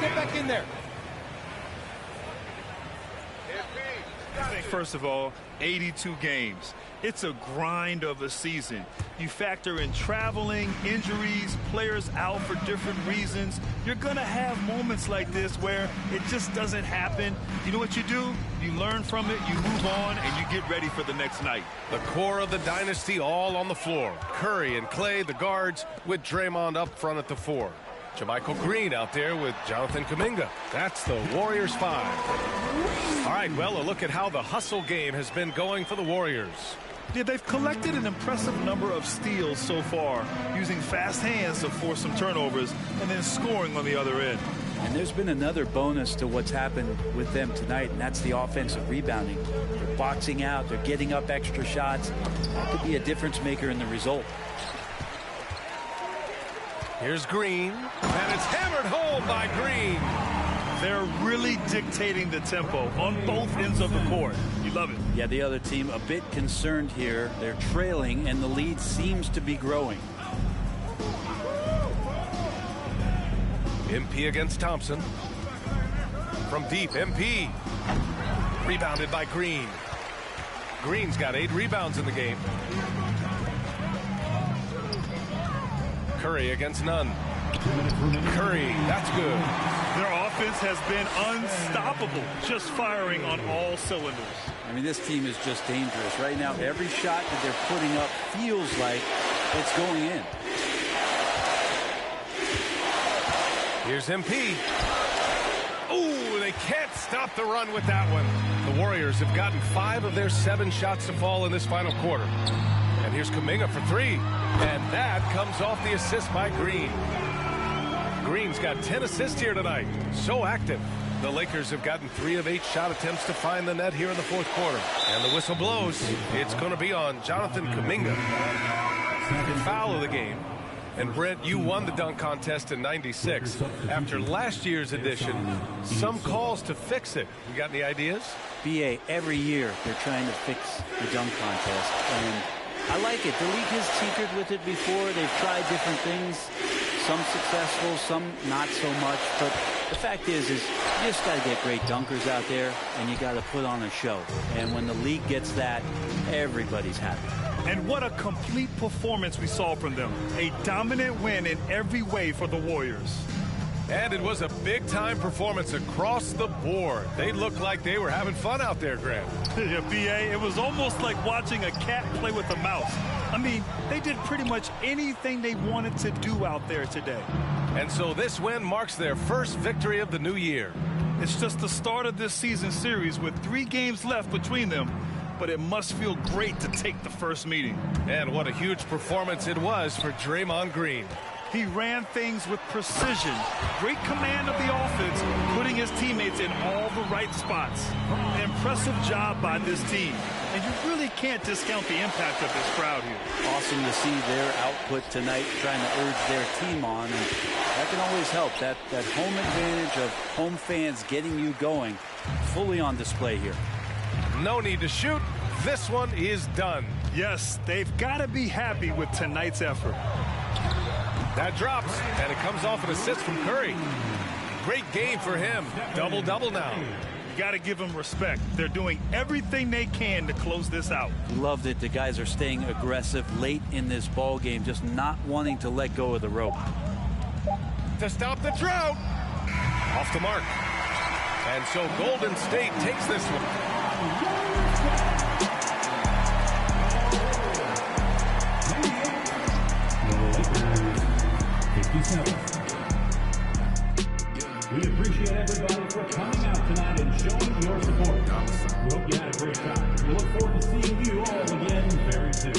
Get back in there. First of all, 82 games. It's a grind of a season. You factor in traveling, injuries, players out for different reasons. You're going to have moments like this where it just doesn't happen. You know what you do? You learn from it, you move on, and you get ready for the next night. The core of the dynasty all on the floor. Curry and Clay, the guards, with Draymond up front at the 4. JaMychal Green out there with Jonathan Kuminga. That's the Warriors 5. All right, well, a look at how the hustle game has been going for the Warriors. Yeah, they've collected an impressive number of steals so far, using fast hands to force some turnovers and then scoring on the other end. And there's been another bonus to what's happened with them tonight, and that's the offensive rebounding. They're boxing out, they're getting up extra shots. That could be a difference maker in the result. Here's Green, and it's hammered home by Green. They're really dictating the tempo on both ends of the court. You love it. Yeah, the other team a bit concerned here. They're trailing, and the lead seems to be growing. MP against Thompson. From deep, MP. Rebounded by Green. Green's got 8 rebounds in the game. Curry against Nunn. Curry, that's good. Their offense has been unstoppable, just firing on all cylinders. I mean, this team is just dangerous. Right now, every shot that they're putting up feels like it's going in. Here's MP. Ooh, they can't stop the run with that one. The Warriors have gotten 5 of their 7 shots to fall in this final quarter. And here's Kuminga for 3. And that comes off the assist by Green. Green's got 10 assists here tonight. So active. The Lakers have gotten 3 of 8 shot attempts to find the net here in the 4th quarter. And the whistle blows. It's going to be on Jonathan Kuminga. Foul of the game. And Brent, you won the dunk contest in '96. After last year's edition, some calls to fix it. You got any ideas? BA, every year they're trying to fix the dunk contest. And I like it. The league has tinkered with it before. They've tried different things. Some successful, some not so much. But the fact is you just got to get great dunkers out there, and you got to put on a show. And when the league gets that, everybody's happy. And what a complete performance we saw from them. A dominant win in every way for the Warriors. And it was a big-time performance across the board. They looked like they were having fun out there, Grant. Yeah, B.A., it was almost like watching a cat play with a mouse. I mean, they did pretty much anything they wanted to do out there today. And so this win marks their first victory of the new year. It's just the start of this season series with 3 games left between them. But it must feel great to take the first meeting. And what a huge performance it was for Draymond Green. He ran things with precision, great command of the offense, putting his teammates in all the right spots. An impressive job by this team. And you really can't discount the impact of this crowd here. Awesome to see their output tonight, trying to urge their team on. And that can always help. That home advantage of home fans getting you going, fully on display here. No need to shoot. This one is done. Yes, they've got to be happy with tonight's effort. That drops, and it comes off an assist from Curry. Great game for him. Double-double now. You got to give them respect. They're doing everything they can to close this out. Loved it. The guys are staying aggressive late in this ball game, just not wanting to let go of the rope. To stop the drought. Off the mark. And so Golden State takes this one. We appreciate everybody for coming out tonight and showing your support. We hope you had a great time. We look forward to seeing you all again very soon.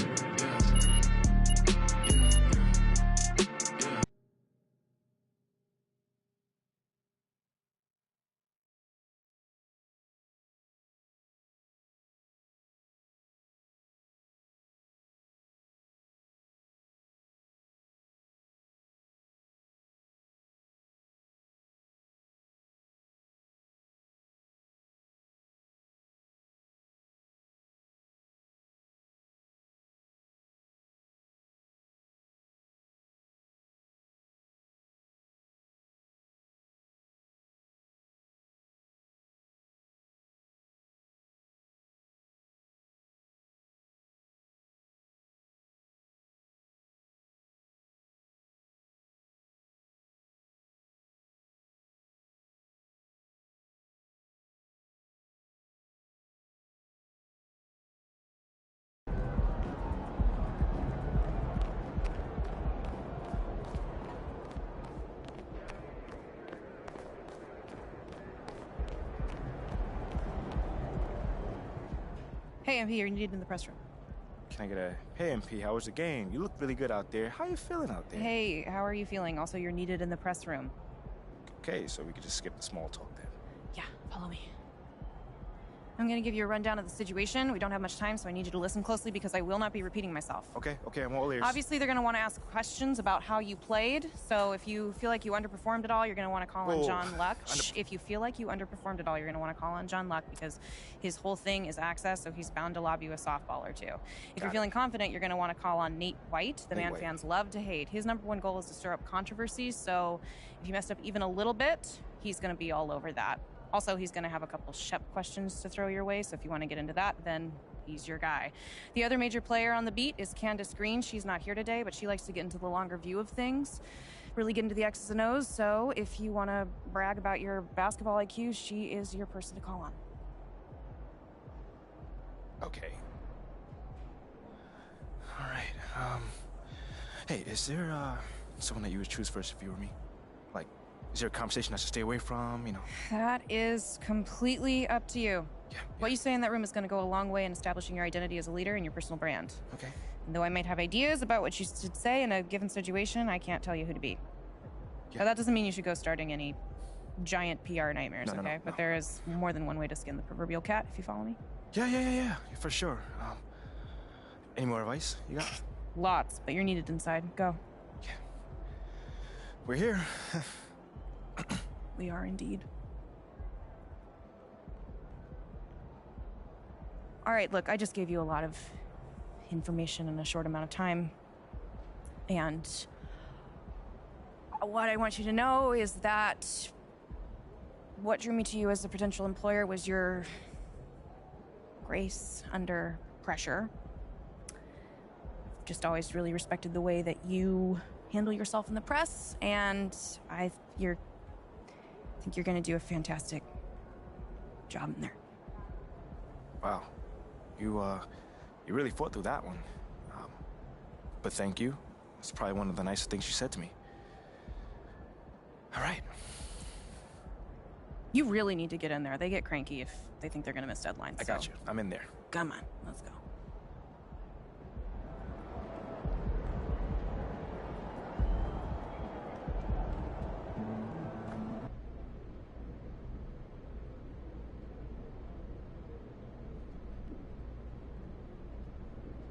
Hey, MP, you're needed in the press room. Can I get a, hey MP, how was the game? You look really good out there. How you feeling out there? Hey, how are you feeling? Also, you're needed in the press room. Okay, so we could just skip the small talk then. Yeah, follow me. I'm gonna give you a rundown of the situation. We don't have much time, so I need you to listen closely because I will not be repeating myself. Okay, I'm all ears. Obviously, they're gonna want to ask questions about how you played, so if you feel like you underperformed at all, you're gonna want to call on John Luck. If you feel like you underperformed at all, you're gonna want to call on John Luck because his whole thing is access, so he's bound to lob you a softball or two. If you're feeling confident, you're gonna want to call on Nate White, the man fans love to hate. His #1 goal is to stir up controversies, so if you messed up even a little bit, he's gonna be all over that. Also, he's going to have a couple Shep questions to throw your way, so if you want to get into that, then he's your guy. The other major player on the beat is Candace Green. She's not here today, but she likes to get into the longer view of things, really get into the X's and O's, so if you want to brag about your basketball IQ, she is your person to call on. Okay. All right, hey, is there, someone that you would choose first if you were me? Like, is there a conversation I should stay away from, you know? That is completely up to you. Yeah. What you say in that room is going to go a long way in establishing your identity as a leader and your personal brand. Okay. And though I might have ideas about what you should say in a given situation, I can't tell you who to be. Yeah. But that doesn't mean you should go starting any giant PR nightmares, okay? But there is more than one way to skin the proverbial cat, if you follow me. Yeah, for sure. Any more advice you got? Lots, but you're needed inside. Go. Yeah. We're here. We are indeed. All right, look, I just gave you a lot of information in a short amount of time. And what I want you to know is that what drew me to you as a potential employer was your grace under pressure. I've just always really respected the way that you handle yourself in the press, and I think you're going to do a fantastic job in there. Wow. You really fought through that one. But thank you. It's probably one of the nicest things you said to me. All right. You really need to get in there. They get cranky if they think they're going to miss deadlines. I got you. I'm in there. Come on, let's go.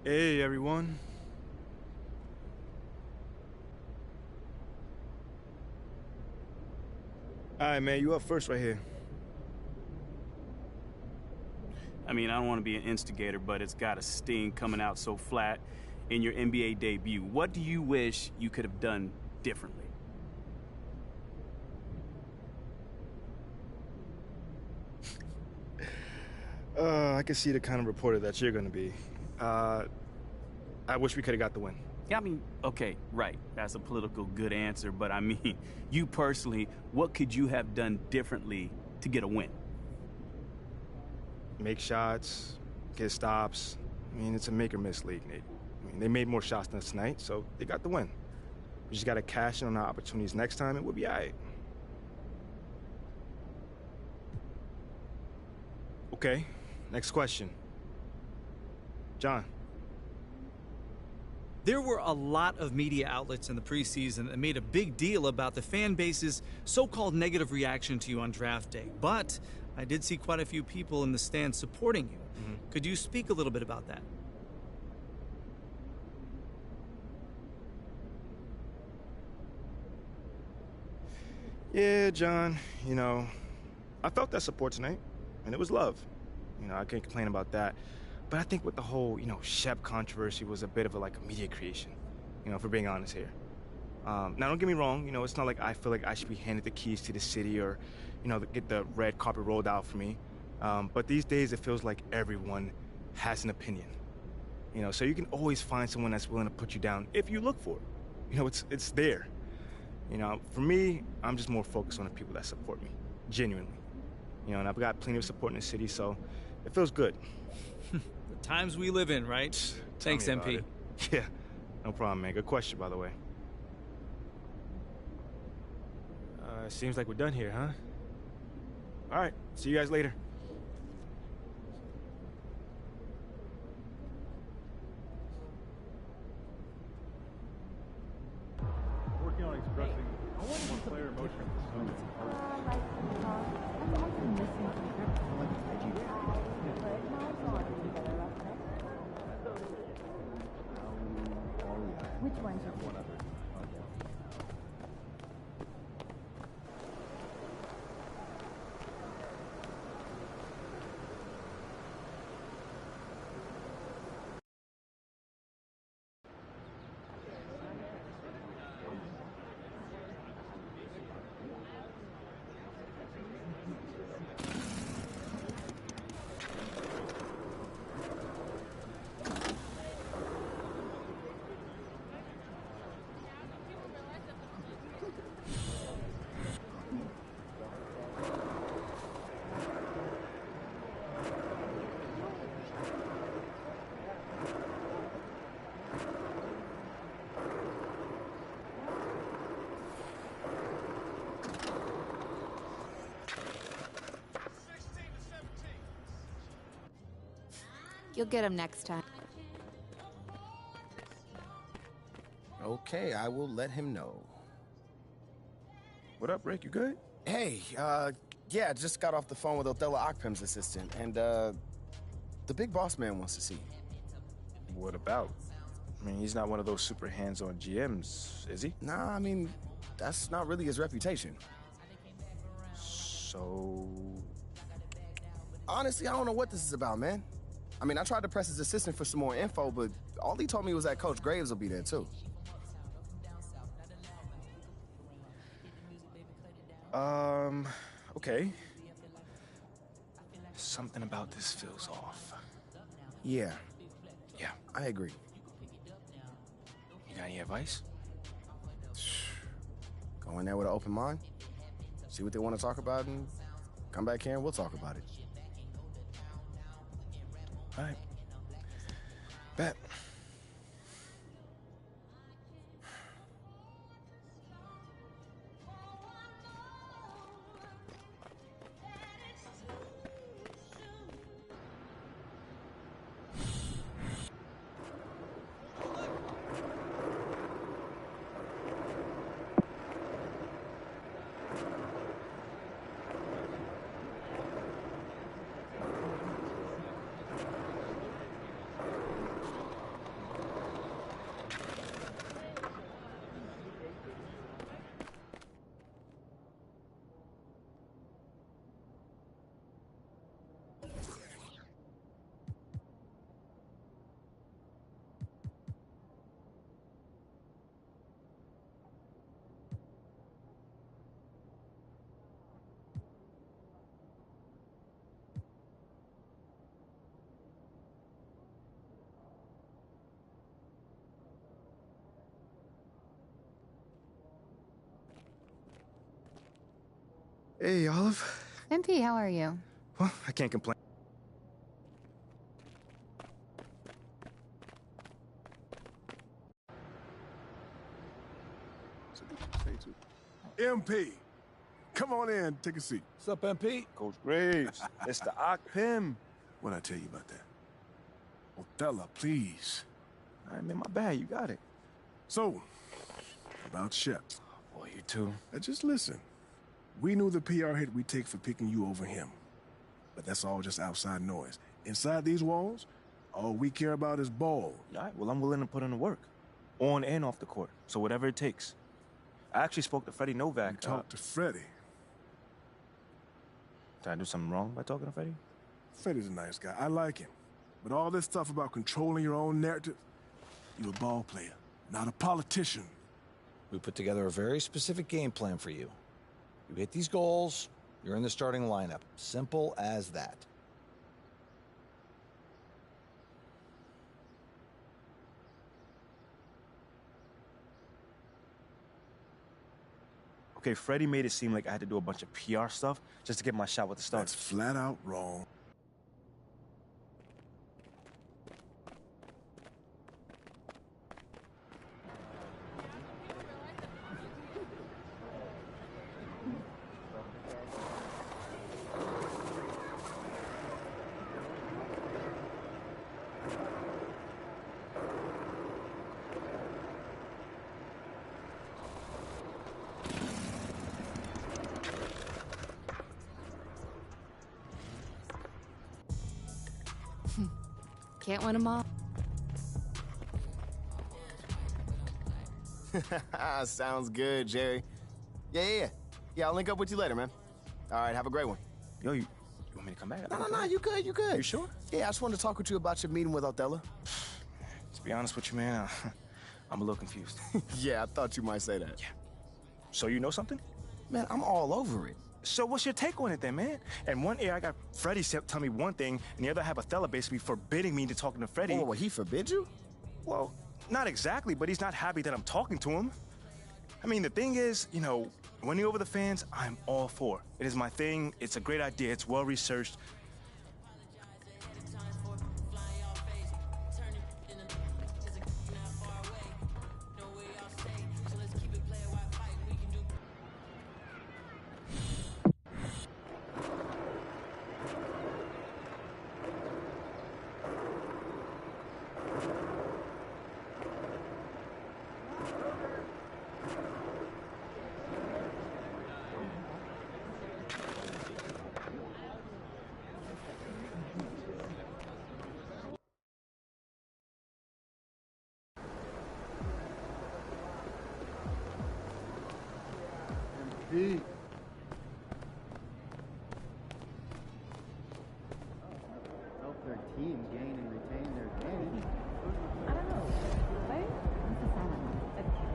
Hey, everyone. All right, man, you up first right here. I mean, I don't want to be an instigator, but it's got a sting coming out so flat in your NBA debut. What do you wish you could have done differently? I can see the kind of reporter that you're going to be. I wish we could have got the win. Yeah, I mean, okay, right. That's a political good answer, but I mean, you personally, what could you have done differently to get a win? Make shots, get stops. I mean, it's a make-or-miss league, Nate. I mean, they made more shots than us tonight, so they got the win. We just got to cash in on our opportunities next time, and we'll be all right. Okay, next question. John. There were a lot of media outlets in the preseason that made a big deal about the fan base's so-called negative reaction to you on draft day. But I did see quite a few people in the stands supporting you. Mm-hmm. Could you speak a little bit about that? Yeah, John, you know, I felt that support tonight, and it was love. You know, I can't complain about that. But I think with the whole, you know, Shep controversy was a bit of a media creation, you know, if we're being honest here. Now, don't get me wrong, you know, it's not like I feel like I should be handed the keys to the city or, you know, get the red carpet rolled out for me. But these days, it feels like everyone has an opinion. You know, so you can always find someone that's willing to put you down if you look for it. You know, it's there. You know, for me, I'm just more focused on the people that support me, genuinely. You know, and I've got plenty of support in the city, so it feels good. The times we live in, right? Thanks, MP. Yeah, no problem, man. Good question, by the way. Seems like we're done here, huh? All right, see you guys later. You'll get him next time. Okay, I will let him know. What up, Rick? You good? Hey, yeah, just got off the phone with Othello Akpem's assistant, and, the big boss man wants to see you. What about? I mean, he's not one of those super hands-on GMs, is he? Nah, I mean, that's not really his reputation. So... Honestly, I don't know what this is about, man. I mean, I tried to press his assistant for some more info, but all he told me was that Coach Graves will be there, too. Okay. Something about this feels off. Yeah. Yeah. I agree. You got any advice? Go in there with an open mind, see what they want to talk about, and come back here and we'll talk about it. All right. Bet. Hey, Olive. MP, how are you? Well, I can't complain. MP, come on in, take a seat. What's up, MP? Coach Graves, it's the Akpem. What'd I tell you about that? Othello, please. All right, man, my bad, you got it. So, about Shep. Boy, you too. Now just listen. We knew the PR hit we'd take for picking you over him. But that's all just outside noise. Inside these walls, all we care about is ball. All right, well, I'm willing to put in the work. On and off the court. So whatever it takes. I actually spoke to Freddie Novak. You talked to Freddie? Did I do something wrong by talking to Freddie? Freddie's a nice guy. I like him. But all this stuff about controlling your own narrative, you're a ball player, not a politician. We put together a very specific game plan for you. You hit these goals, you're in the starting lineup. Simple as that. Okay, Freddie made it seem like I had to do a bunch of PR stuff just to get my shot with the Stars. That's flat out wrong. Can't win them all. Sounds good, Jerry. Yeah, I'll link up with you later, man. All right, have a great one. Yo, you want me to come back? No, you good. You sure? Yeah, I just wanted to talk with you about your meeting with Othello. To be honest with you, man, I'm a little confused. Yeah, I thought you might say that. Yeah. So you know something? Man, I'm all over it. So what's your take on it then, man? And one ear I got Freddie tell me one thing, and the other I have Othello basically forbidding me to talking to Freddie. Oh, well, he forbid you? Well, not exactly, but he's not happy that I'm talking to him. I mean, the thing is, you know, winning over the fans, I'm all for. It is my thing. It's a great idea. It's well-researched. Pete. Help their team gain and retain their game. I don't know. What? What's the sound? A timing?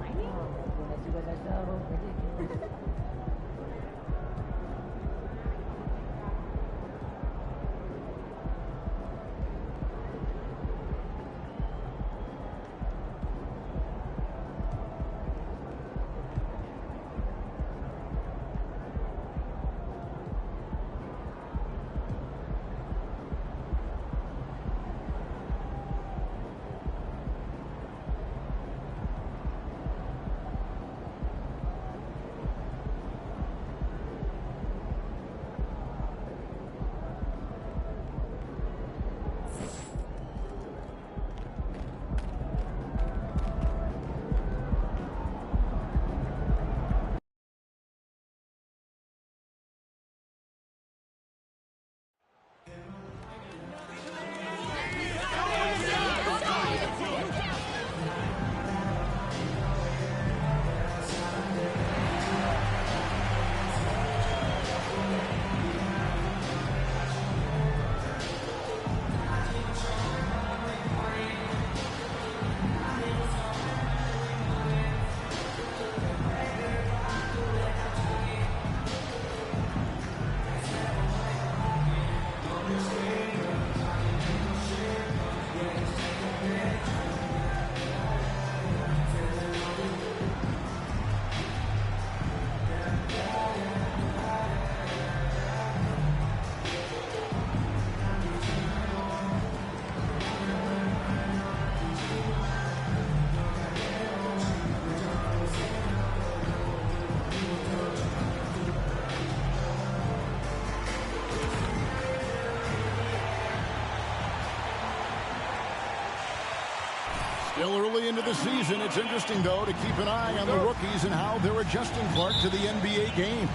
Still early into the season. It's interesting, though, to keep an eye on the rookies and how they're adjusting, Clark, to the NBA game.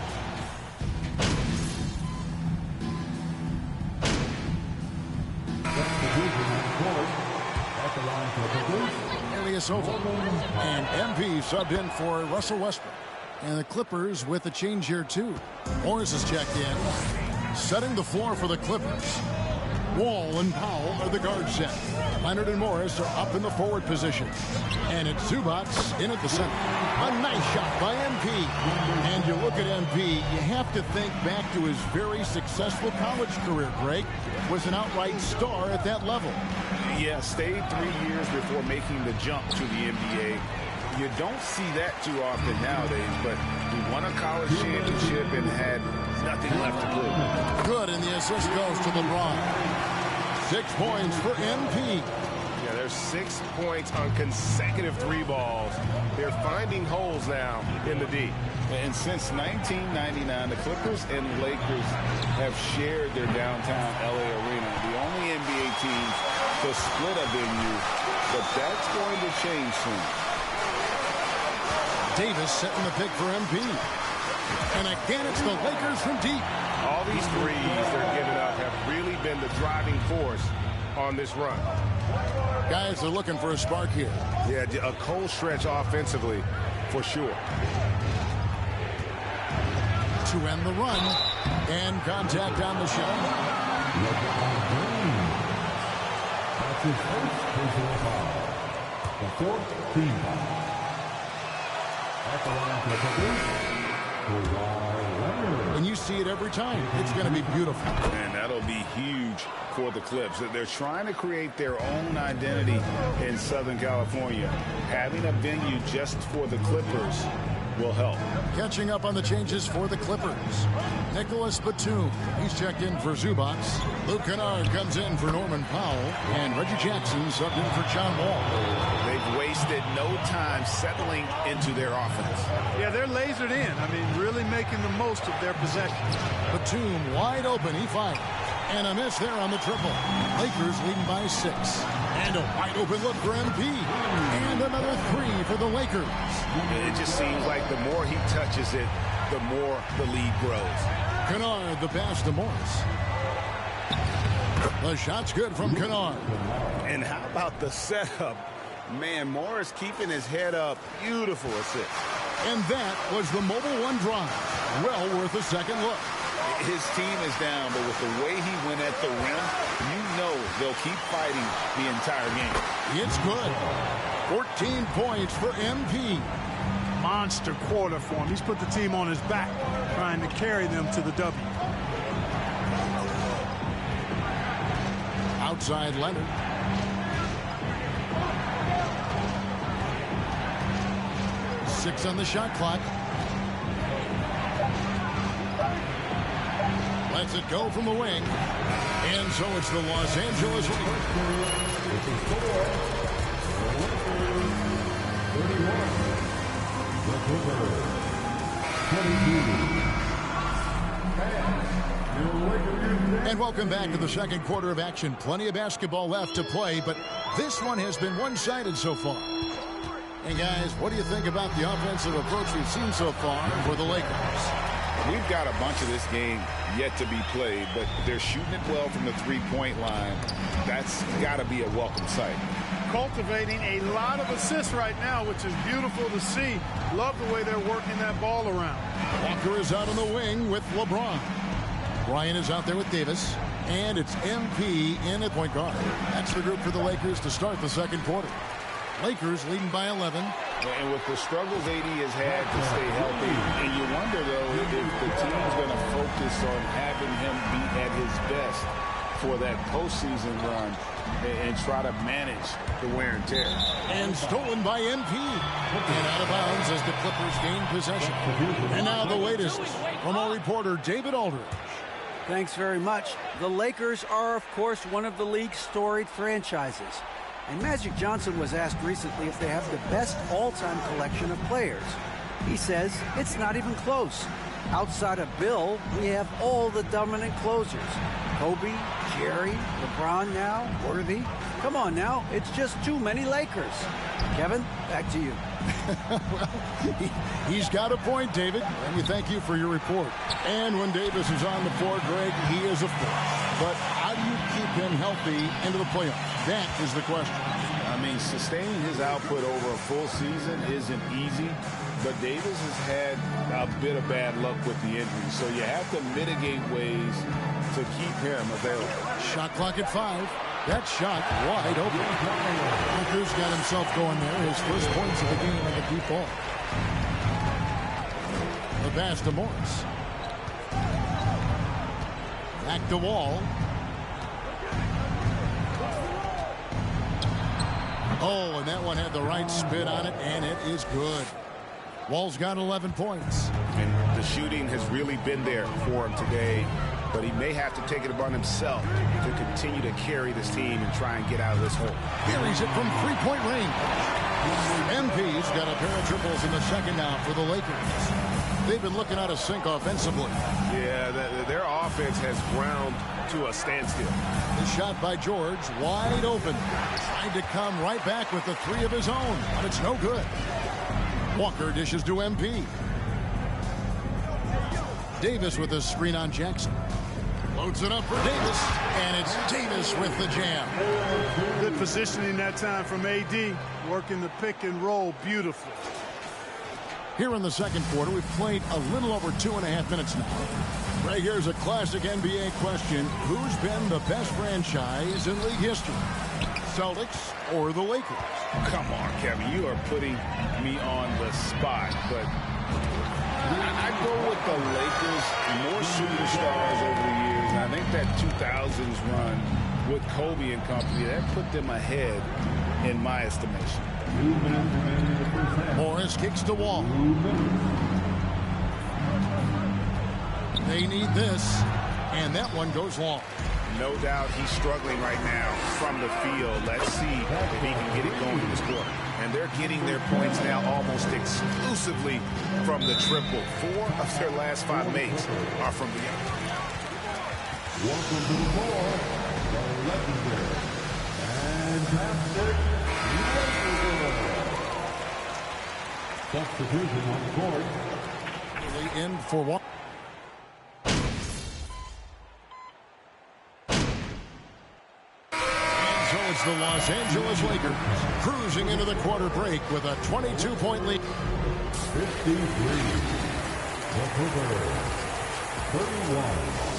Ilyasova and MP subbed in for Russell Westbrook. And the Clippers with a change here, too. Morris has checked in, setting the floor for the Clippers. Wall and Powell are the guard set. Leonard and Morris are up in the forward position. And it's Zubac in at the center. A nice shot by MP. And you look at MP, you have to think back to his very successful college career, Greg. Was an outright star at that level. Yeah, stayed 3 years before making the jump to the NBA. You don't see that too often nowadays, but he won a college championship and had nothing left to prove. Good, and the assist goes to LeBron. 6 points for MP. Yeah, there's 6 points on consecutive 3 balls. They're finding holes now in the D. And since 1999, the Clippers and Lakers have shared their downtown LA arena, the only NBA teams to split a venue, but that's going to change soon. Davis setting the pick for MP. And again, it's the Lakers from deep. All these threes they're giving up have really been the driving force on this run. Guys are looking for a spark here. Yeah, a cold stretch offensively, for sure. To end the run, and contact on the shot. That's his first personal foul. The 4th team foul. At the line for the Clippers, Kawhi Leonard. And you see it every time. It's going to be beautiful. And that'll be huge for the Clips. They're trying to create their own identity in Southern California. Having a venue just for the Clippers will help. Catching up on the changes for the Clippers. Nicholas Batum, he's checked in for Zubac. Luke Kennard comes in for Norman Powell. And Reggie Jackson subbed in for John Wall. They've wasted no time settling into their offense. Yeah, they're lasered in. I mean, really making the most of their possession. Batum wide open, he fires. And a miss there on the triple. Lakers leading by 6. And a wide open look for MP. And another 3 for the Lakers. It just seems like the more he touches it, the more the lead grows. Kennard, the pass to Morris. The shot's good from Kennard. And how about the setup? Man, Morris keeping his head up. Beautiful assist. And that was the Mobile One drive. Well worth a second look. His team is down, but with the way he went at the rim, you know they'll keep fighting the entire game. It's good. 14 points for MP. Monster quarter for him. He's put the team on his back, trying to carry them to the W. Outside Leonard. Six on the shot clock. Lets it go from the wing. And so it's the Los Angeles Lakers. And welcome back to the second quarter of action. Plenty of basketball left to play, but this one has been one-sided so far. And guys, what do you think about the offensive approach we've seen so far for the Lakers? We've got a bunch of this game yet to be played, but they're shooting it well from the three-point line. That's got to be a welcome sight. Cultivating a lot of assists right now, which is beautiful to see. Love the way they're working that ball around. Walker is out on the wing with LeBron. Bryant is out there with Davis. And it's MP in at point guard. That's the group for the Lakers to start the second quarter. Lakers leading by 11. And with the struggles AD has had to stay healthy, and you wonder, though, if the team's going to focus on having him be at his best for that postseason run and try to manage the wear and tear. And stolen by MP. And out of bounds as the Clippers gain possession. And now the latest from our reporter, David Aldridge. Thanks very much. The Lakers are, of course, one of the league's storied franchises. And Magic Johnson was asked recently if they have the best all-time collection of players. He says it's not even close. Outside of Bill, we have all the dominant closers. Kobe, Jerry, LeBron now, Worthy. Come on now, it's just too many Lakers. Kevin, back to you. Well, he's got a point, David, and we thank you for your report. And when Davis is on the floor, Greg, he is a force. But how do you keep him healthy into the playoffs? That is the question. I mean, sustaining his output over a full season isn't easy, but Davis has had a bit of bad luck with the injury, so you have to mitigate ways to keep him available. Shot clock at 5. That shot wide open. Lakers got himself going there. His first points of the game on the deep ball. The pass to Morris. Back to Wall. Oh, and that one had the right spin on it, and it is good. Wall's got 11 points. And the shooting has really been there for him today, but he may have to take it upon himself to continue to carry this team and try and get out of this hole. Carries it from three-point range. MP's got a pair of triples in the second now for the Lakers. They've been looking out of sync offensively. Yeah, their offense has ground to a standstill. The shot by George, wide open. Trying to come right back with the three of his own, but it's no good. Walker dishes to MP. Davis with a screen on Jackson. Loads it up for Davis, and it's Davis Davis with the jam. Good positioning that time from AD, working the pick and roll beautifully. Here in the second quarter, we've played a little over 2.5 minutes now. Right here's a classic NBA question. Who's been the best franchise in league history? Celtics or the Lakers? Come on, Kevin. You are putting me on the spot, but I go with the Lakers. More superstars over the years, and I think that 2000s run with Kobe and company, that put them ahead in my estimation. Morris kicks the wall. They need this, and that one goes long. No doubt he's struggling right now from the field. Let's see if he can get it going in this quarter. And they're getting their points now almost exclusively from the triple. 4 of their last 5 makes are from the end. Welcome to the floor, the legendary Fantastic Lakers. Substitution on the court. Early in for one. And so it's the Los Angeles Lakers cruising into the quarter break with a 22-point lead. 53. The Clippers. 31.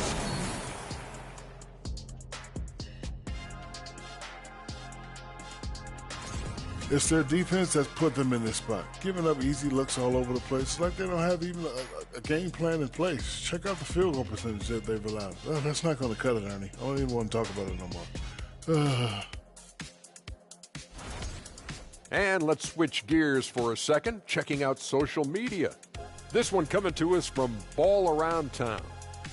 It's their defense that's put them in this spot. Giving up easy looks all over the place. It's like they don't have even a game plan in place. Check out the field goal percentage that they've allowed. Oh, that's not going to cut it, Ernie. I don't even want to talk about it no more. And let's switch gears for a second, checking out social media. This one coming to us from Ball Around Town.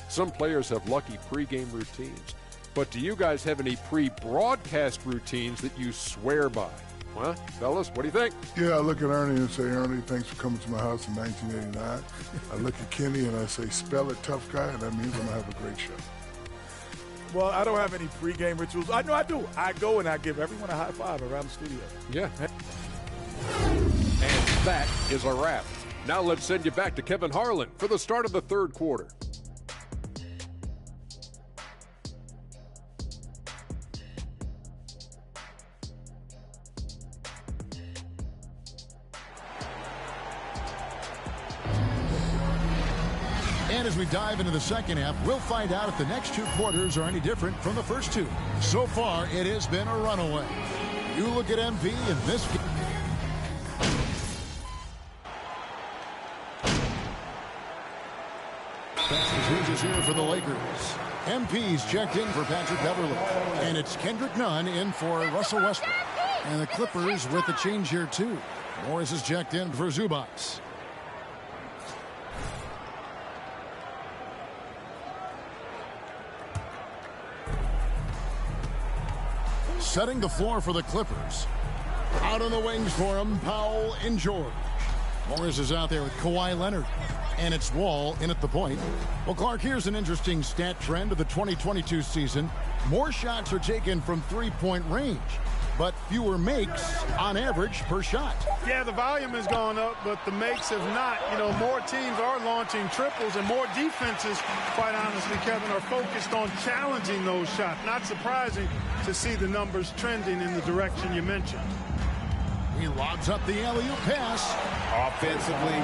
Some players have lucky pregame routines, but do you guys have any pre-broadcast routines that you swear by? Well, fellas, what do you think? Yeah, I look at Ernie and say, Ernie, thanks for coming to my house in 1989. I look at Kenny and I say, spell it, tough guy, and that means I'm going to have a great show. Well, I don't have any pregame rituals. I know I do. I go and I give everyone a high five around the studio. Yeah. And that is a wrap. Now let's send you back to Kevin Harlan for the start of the third quarter. And as we dive into the second half, we'll find out if the next 2 quarters are any different from the first 2. So far, it has been a runaway. You look at MP in this game. Substitutions here for the Lakers. MP's checked in for Patrick Beverly. And it's Kendrick Nunn in for Russell Westbrook. And the Clippers with the change here, too. Morris is checked in for Zubac. Setting the floor for the Clippers. Out on the wings for him, Powell and George. Morris is out there with Kawhi Leonard. And it's Wall in at the point. Well, Clark, here's an interesting stat trend of the 2022 season. More shots are taken from three-point range, but fewer makes on average per shot. Yeah, the volume has gone up, but the makes have not. You know, more teams are launching triples, and more defenses, quite honestly, Kevin, are focused on challenging those shots. Not surprising to see the numbers trending in the direction you mentioned. He lobs up the alley-oop pass. Offensively,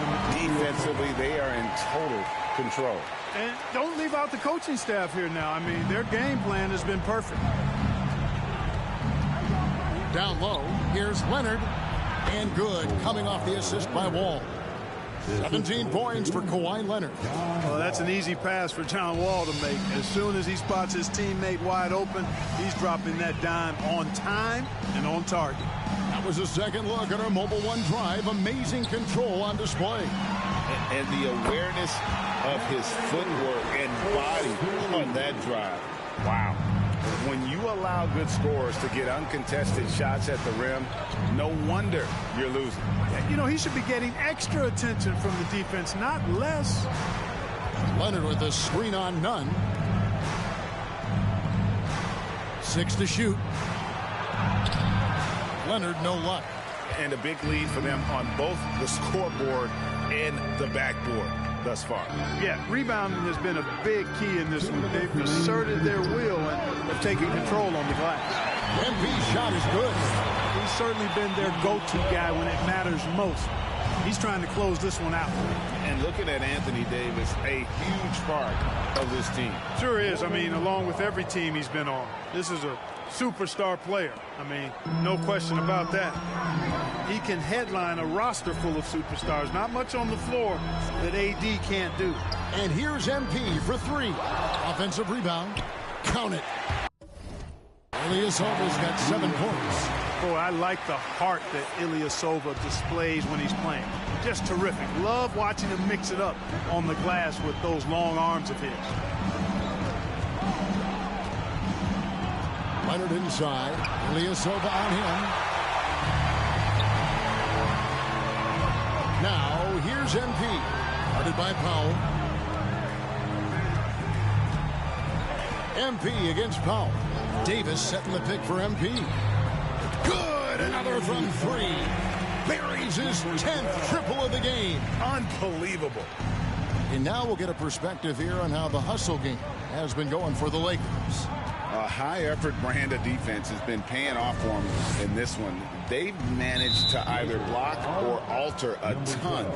defensively, they are in total control. And don't leave out the coaching staff here now. I mean, their game plan has been perfect. Down low, here's Leonard. And good, coming off the assist by Wall. 17 points for Kawhi Leonard. Well, that's an easy pass for John Wall to make. As soon as he spots his teammate wide open, he's dropping that dime on time and on target. That was a second look at our Mobile One drive. Amazing control on display. And the awareness of his footwork and body on that drive. Wow. When you allow good scorers to get uncontested shots at the rim, no wonder you're losing. You know, he should be getting extra attention from the defense, not less. Leonard with a screen on Nunn. 6 to shoot. Leonard, no luck. And a big lead for them on both the scoreboard and the backboard. thus far. Yeah, rebounding has been a big key in this one. They've asserted their will and have taken control on the glass. MP's shot is good. He's certainly been their go-to guy when it matters most. He's trying to close this one out. And looking at Anthony Davis, a huge part of this team. Sure is. I mean, along with every team he's been on. This is a superstar player. I mean, no question about that. He can headline a roster full of superstars. Not much on the floor that AD can't do. And here's MP for 3. Offensive rebound. Count it. Ilyasova's got 7 points. Boy, I like the heart that Ilyasova displays when he's playing. Just terrific. Love watching him mix it up on the glass with those long arms of his. Leonard inside. Ilyasova on him. Now, here's MP. Guarded by Powell. MP against Powell. Davis setting the pick for MP. Good! Another from 3. Buries his 10th triple of the game. Unbelievable. And now we'll get a perspective here on how the hustle game has been going for the Lakers. A high-effort brand of defense has been paying off for them in this one. They've managed to either block or alter a ton.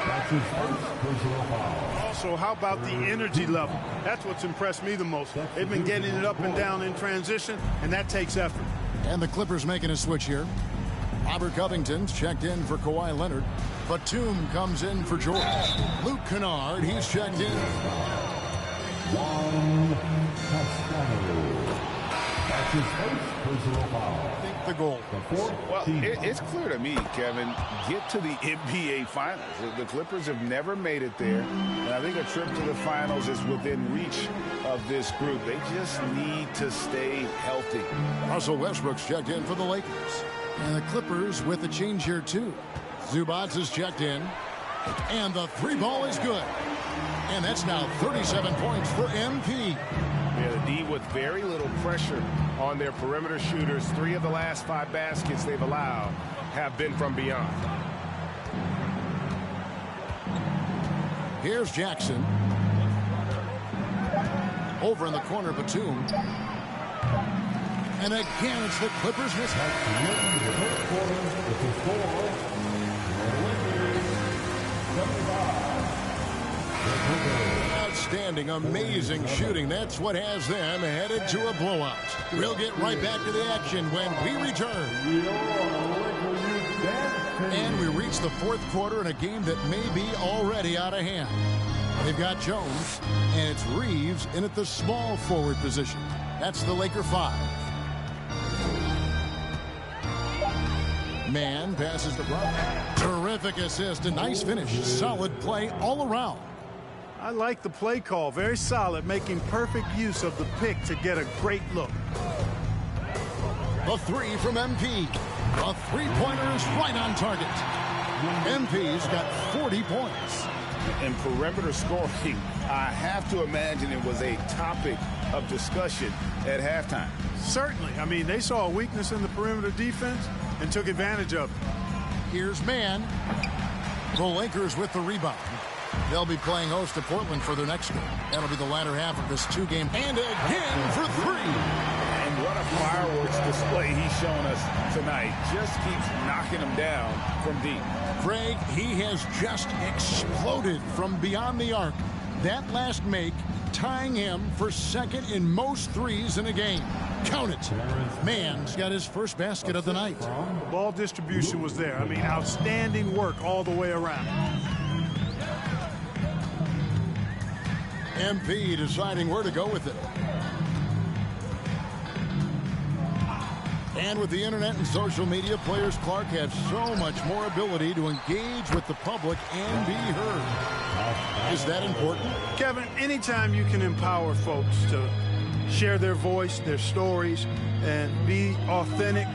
That's his first personal foul. Also, how about the energy level? That's what's impressed me the most. They've been getting it up and down in transition, and that takes effort. And the Clippers making a switch here. Robert Covington's checked in for Kawhi Leonard. Batum comes in for George. Luke Kennard, he's checked in. Juan Toscano. That's his first personal foul. I think the goal. Well, it's clear to me, Kevin, get to the NBA Finals. The Clippers have never made it there, and I think a trip to the Finals is within reach of this group. They just need to stay healthy. Russell Westbrook's checked in for the Lakers. And the Clippers with a change here, too. Zubats is checked in. And the 3 ball is good. And that's now 37 points for MP. Yeah, the D with very little pressure on their perimeter shooters. 3 of the last 5 baskets they've allowed have been from beyond. Here's Jackson. Over in the corner, Batum. And again, it's the Clippers miss. Outstanding, amazing shooting. That's what has them headed to a blowout. We'll get right back to the action when we return. And we reach the 4th quarter in a game that may be already out of hand. They've got Jones, and it's Reeves in at the small forward position. That's the Laker 5. Man passes to Brown. Terrific assist, a nice finish. Solid play all around. I like the play call. Very solid, making perfect use of the pick to get a great look. The 3 from MP. The 3-pointer is right on target. MP's got 40 points. And perimeter scoring, I have to imagine it was a topic of discussion at halftime. Certainly. I mean, they saw a weakness in the perimeter defense and took advantage of it. Here's Man. The Lakers with the rebound. They'll be playing host to Portland for their next game. That'll be the latter half of this 2-game. And again for 3. And what a fireworks display he's shown us tonight. Just keeps knocking them down from deep. Craig, he has just exploded from beyond the arc. That last make tying him for 2nd in most threes in a game. Count it. Man's got his first basket of the night. Ball distribution was there. I mean, outstanding work all the way around. MP deciding where to go with it. And with the internet and social media, players Clark have so much more ability to engage with the public and be heard. Is that important? Kevin, anytime you can empower folks to share their voice, their stories, and be authentic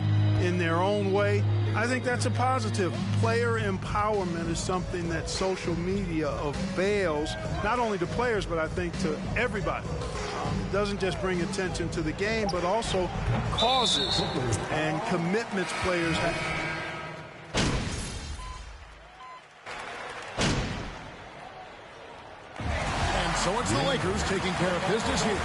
in their own way, I think that's a positive. Player empowerment is something that social media avails, not only to players, but I think to everybody. It doesn't just bring attention to the game, but also causes and commitments players have. it's the Lakers taking care of business here.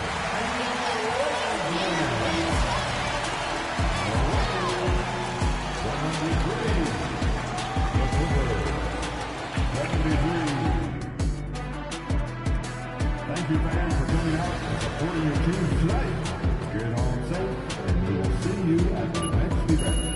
Thank you, fans, for coming out and supporting your team tonight. Get home safe, and we will see you at the next event.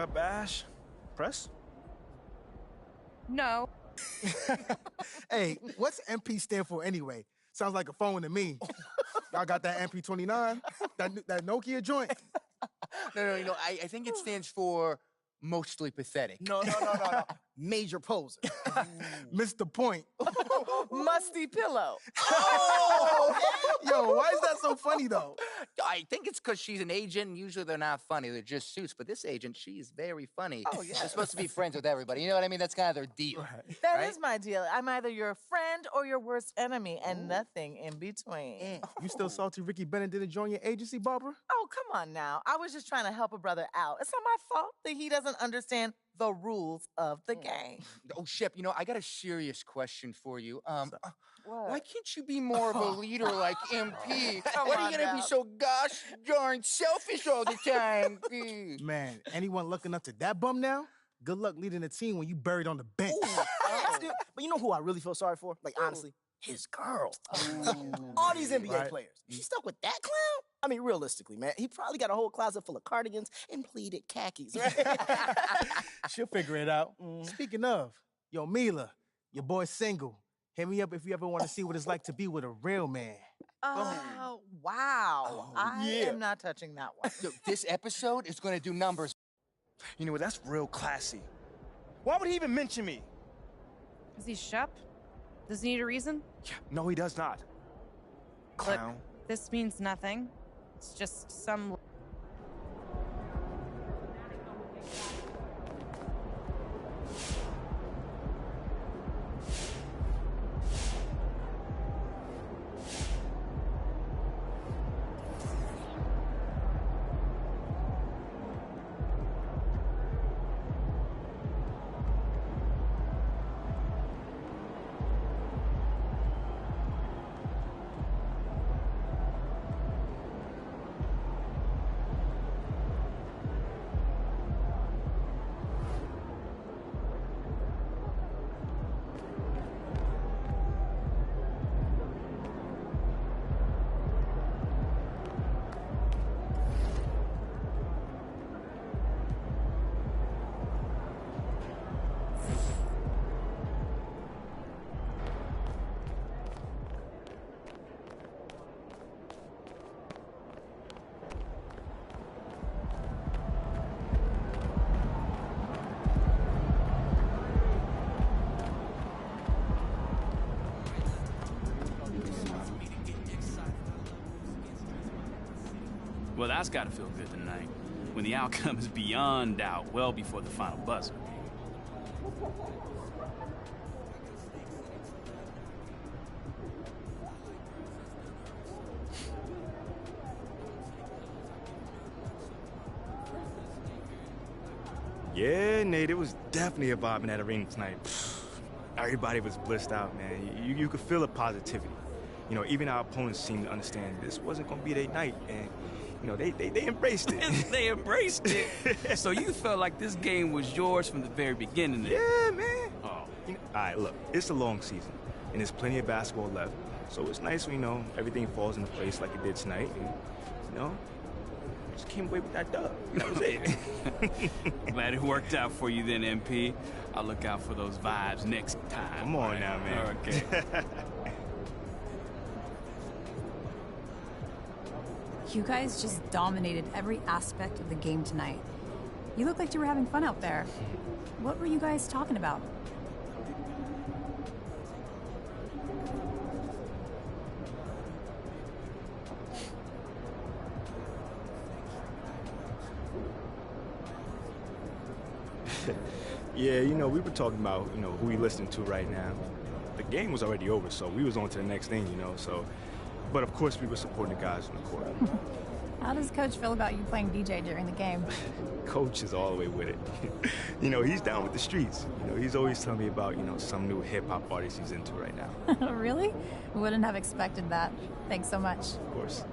up, Ash? Press? No. Hey, what's MP stand for anyway? Sounds like a phone to me. Y'all got that MP29? That Nokia joint? No. I think it stands for mostly pathetic. No. Major poser. Missed the point. Musty pillow. Oh! Yo, why is that so funny, though? I think it's because she's an agent, and usually they're not funny. They're just suits. But this agent, she's very funny. Oh, yeah. They're supposed to be friends with everybody. You know what I mean? That's kind of their deal. That is my deal. I'm either your friend or your worst enemy, and nothing in between. You still salty Ricky Bennett didn't join your agency, Barbara? Oh, come on now. I was just trying to help a brother out. It's not my fault that he doesn't understand the rules of the game. Oh, Shep, I got a serious question for you. Why can't you be more of a leader like MP? Why are you gonna be so gosh darn selfish all the time? Man, anyone looking up to that bum now? Good luck leading a team when you buried on the bench. But you know who I really feel sorry for? Like, honestly? His girl. All these NBA players. She stuck with that clown? I mean, realistically, man, he probably got a whole closet full of cardigans and pleated khakis, right? She'll figure it out. Speaking of, yo, Mila, your boy's single. Hit me up if you ever want to see what it's like to be with a real man. Oh, wow. I am not touching that one. Yo, this episode is going to do numbers. You know what? That's real classy. Why would he even mention me? Is he Shep? Does he need a reason? Yeah, no, he does not. Clown. Look, this means nothing. It's just some... Well, that's got to feel good tonight, when the outcome is beyond doubt, well before the final buzzer. Yeah, Nate, it was definitely a vibe in that arena tonight. Everybody was blissed out, man. You could feel the positivity. You know, even our opponents seemed to understand this wasn't going to be their night, and you know, they embraced it. They embraced it. So you felt like this game was yours from the very beginning then? Yeah, man. Oh. All right, look, it's a long season, and there's plenty of basketball left. So it's nice when, you know, everything falls into place like it did tonight. And, you know, just came away with that dub. That was it. Glad it worked out for you then, MP. I'll look out for those vibes next time. Come on now, man. Okay. You guys just dominated every aspect of the game tonight. You looked like you were having fun out there. What were you guys talking about? Yeah, you know, we were talking about, you know, who we listening to right now. The game was already over, so we was on to the next thing, you know, so... But of course, we were supporting the guys on the court. How does Coach feel about you playing DJ during the game? Coach is all the way with it. You know, he's down with the streets. You know, he's always telling me about, you know, some new hip-hop artist he's into right now. Really? Wouldn't have expected that. Thanks so much. Of course.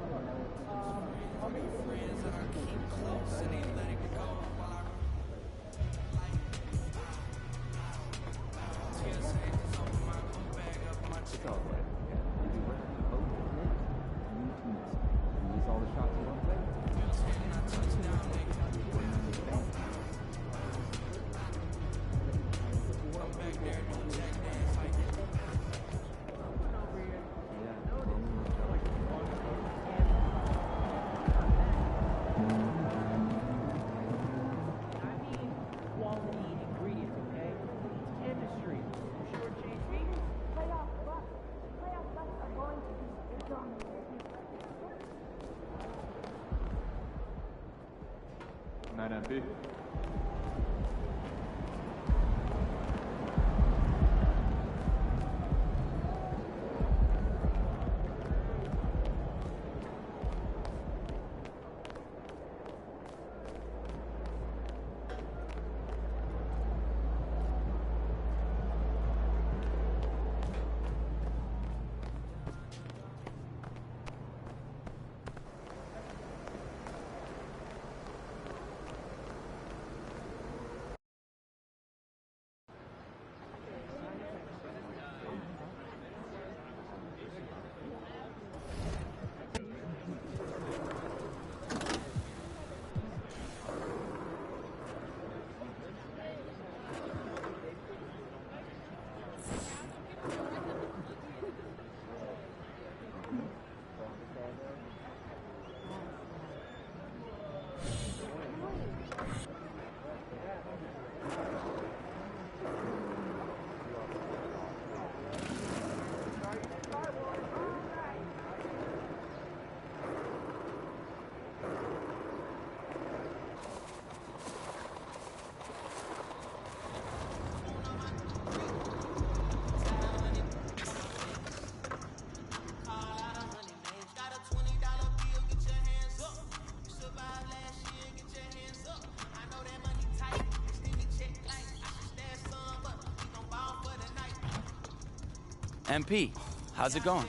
night, MP. MP, how's it going?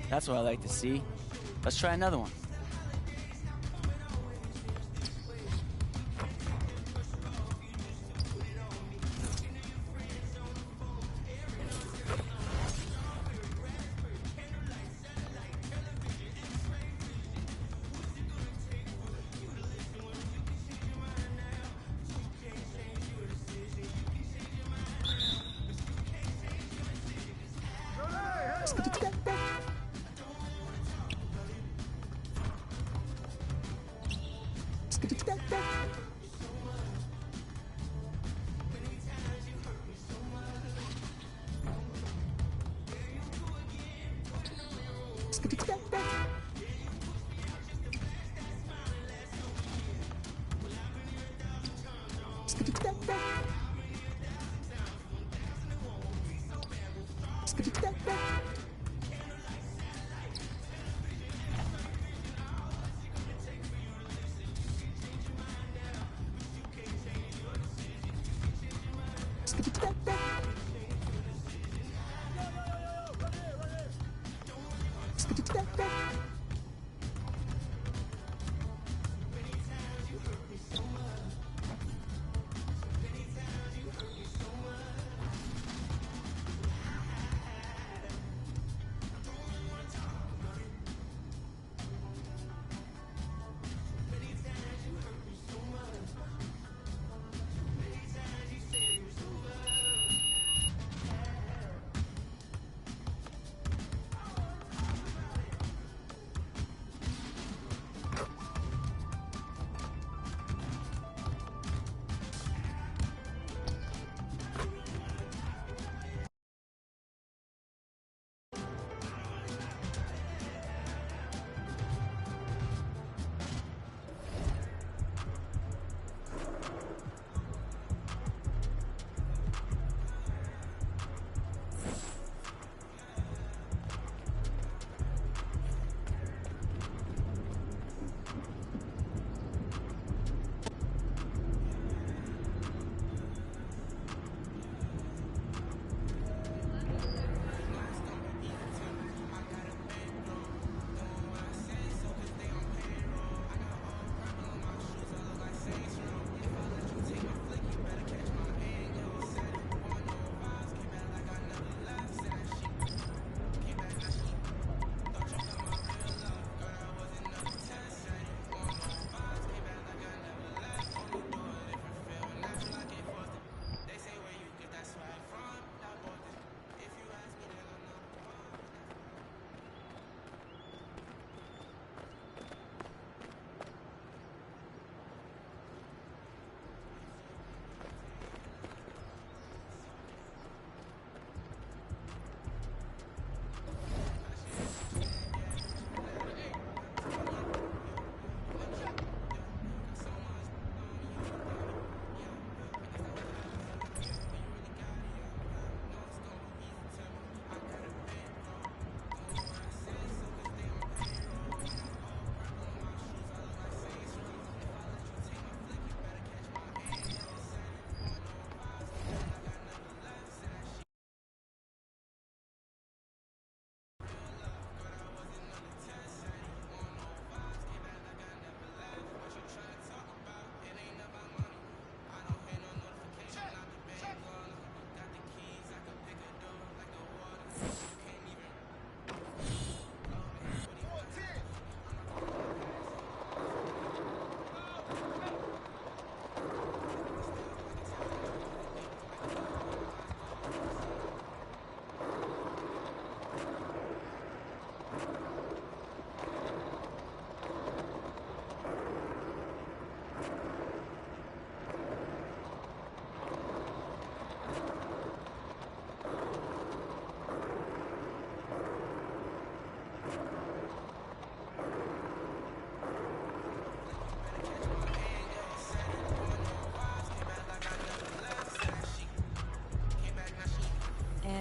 That's what I like to see. Let's try another one.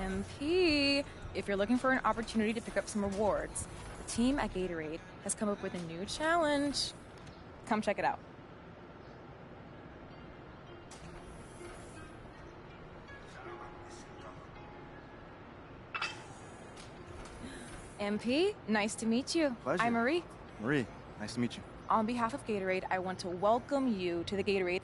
MP, if you're looking for an opportunity to pick up some rewards, the team at Gatorade has come up with a new challenge. Come check it out. MP, nice to meet you. Pleasure. I'm Marie. Marie, nice to meet you. On behalf of Gatorade, I want to welcome you to the Gatorade.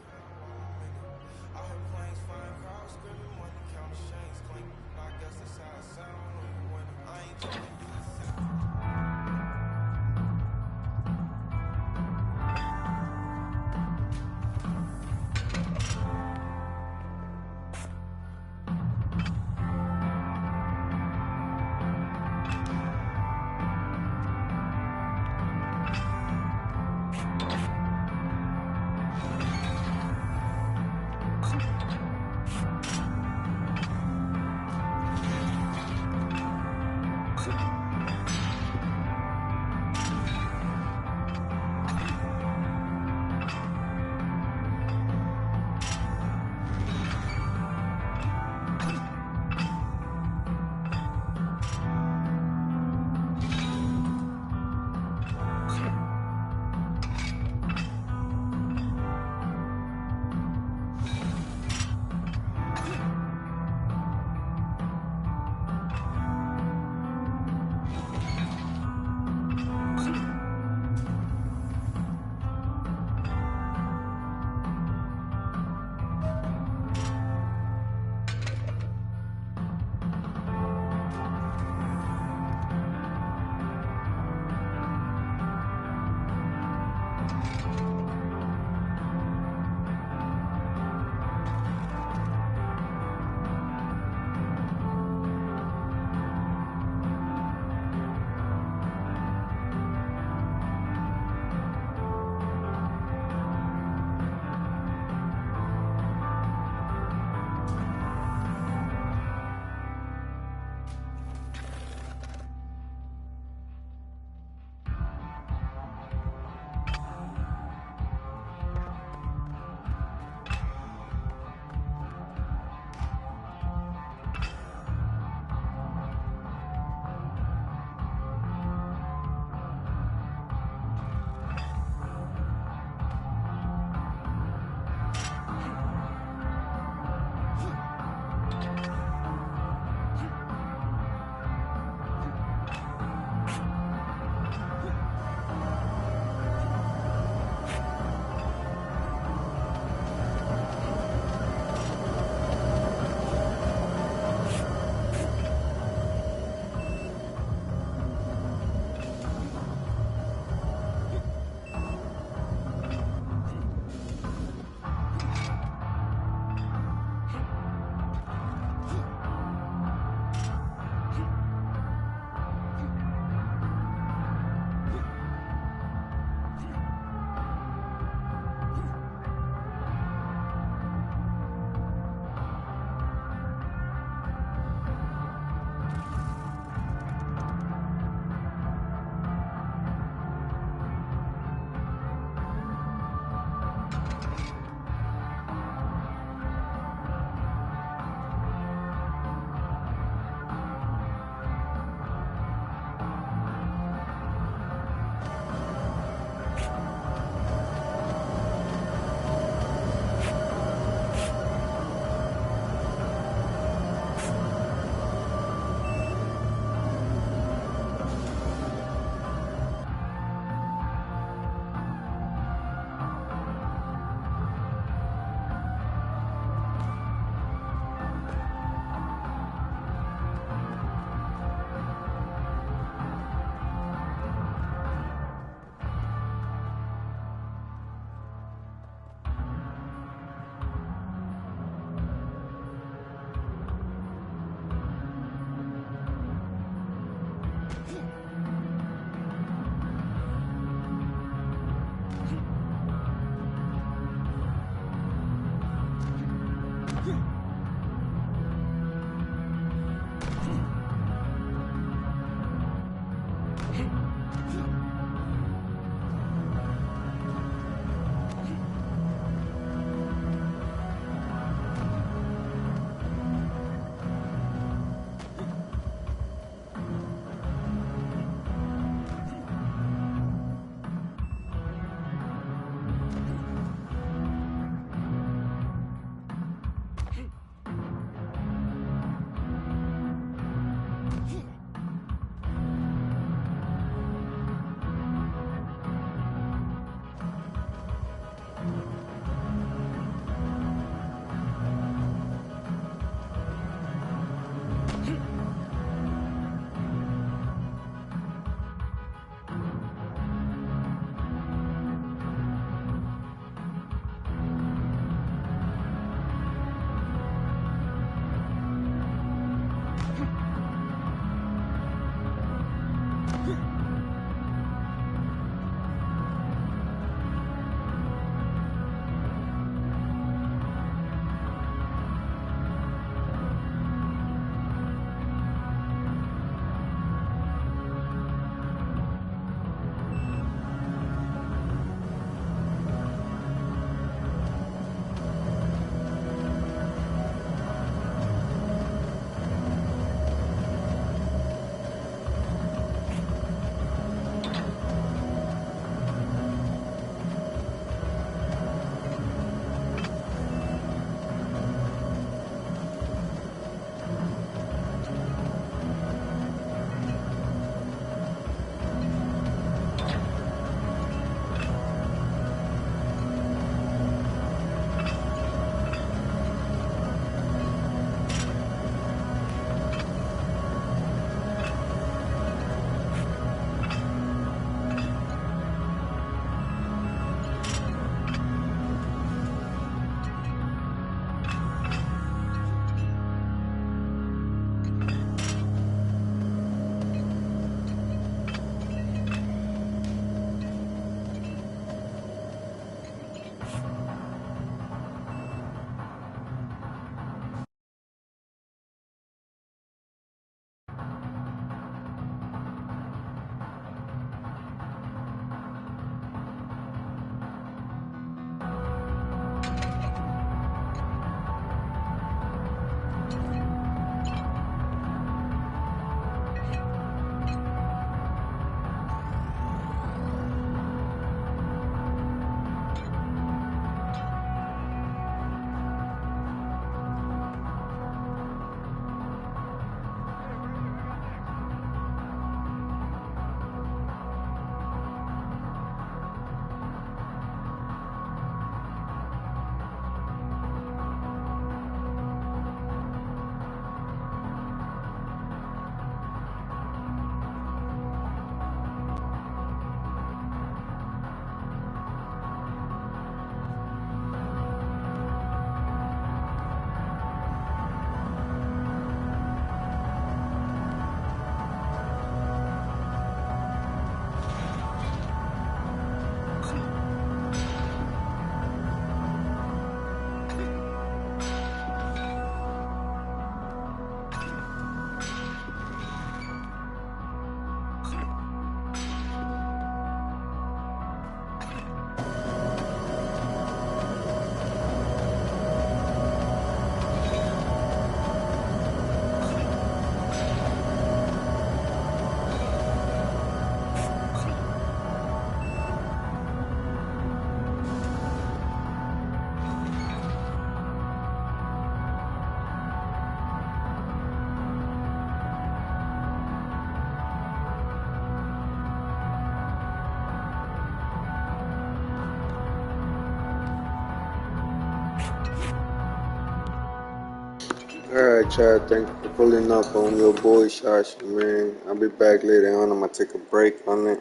All right, Chad. Thank you for pulling up on your boy, Shashi, man. I'll be back later on. I'm going to take a break on it.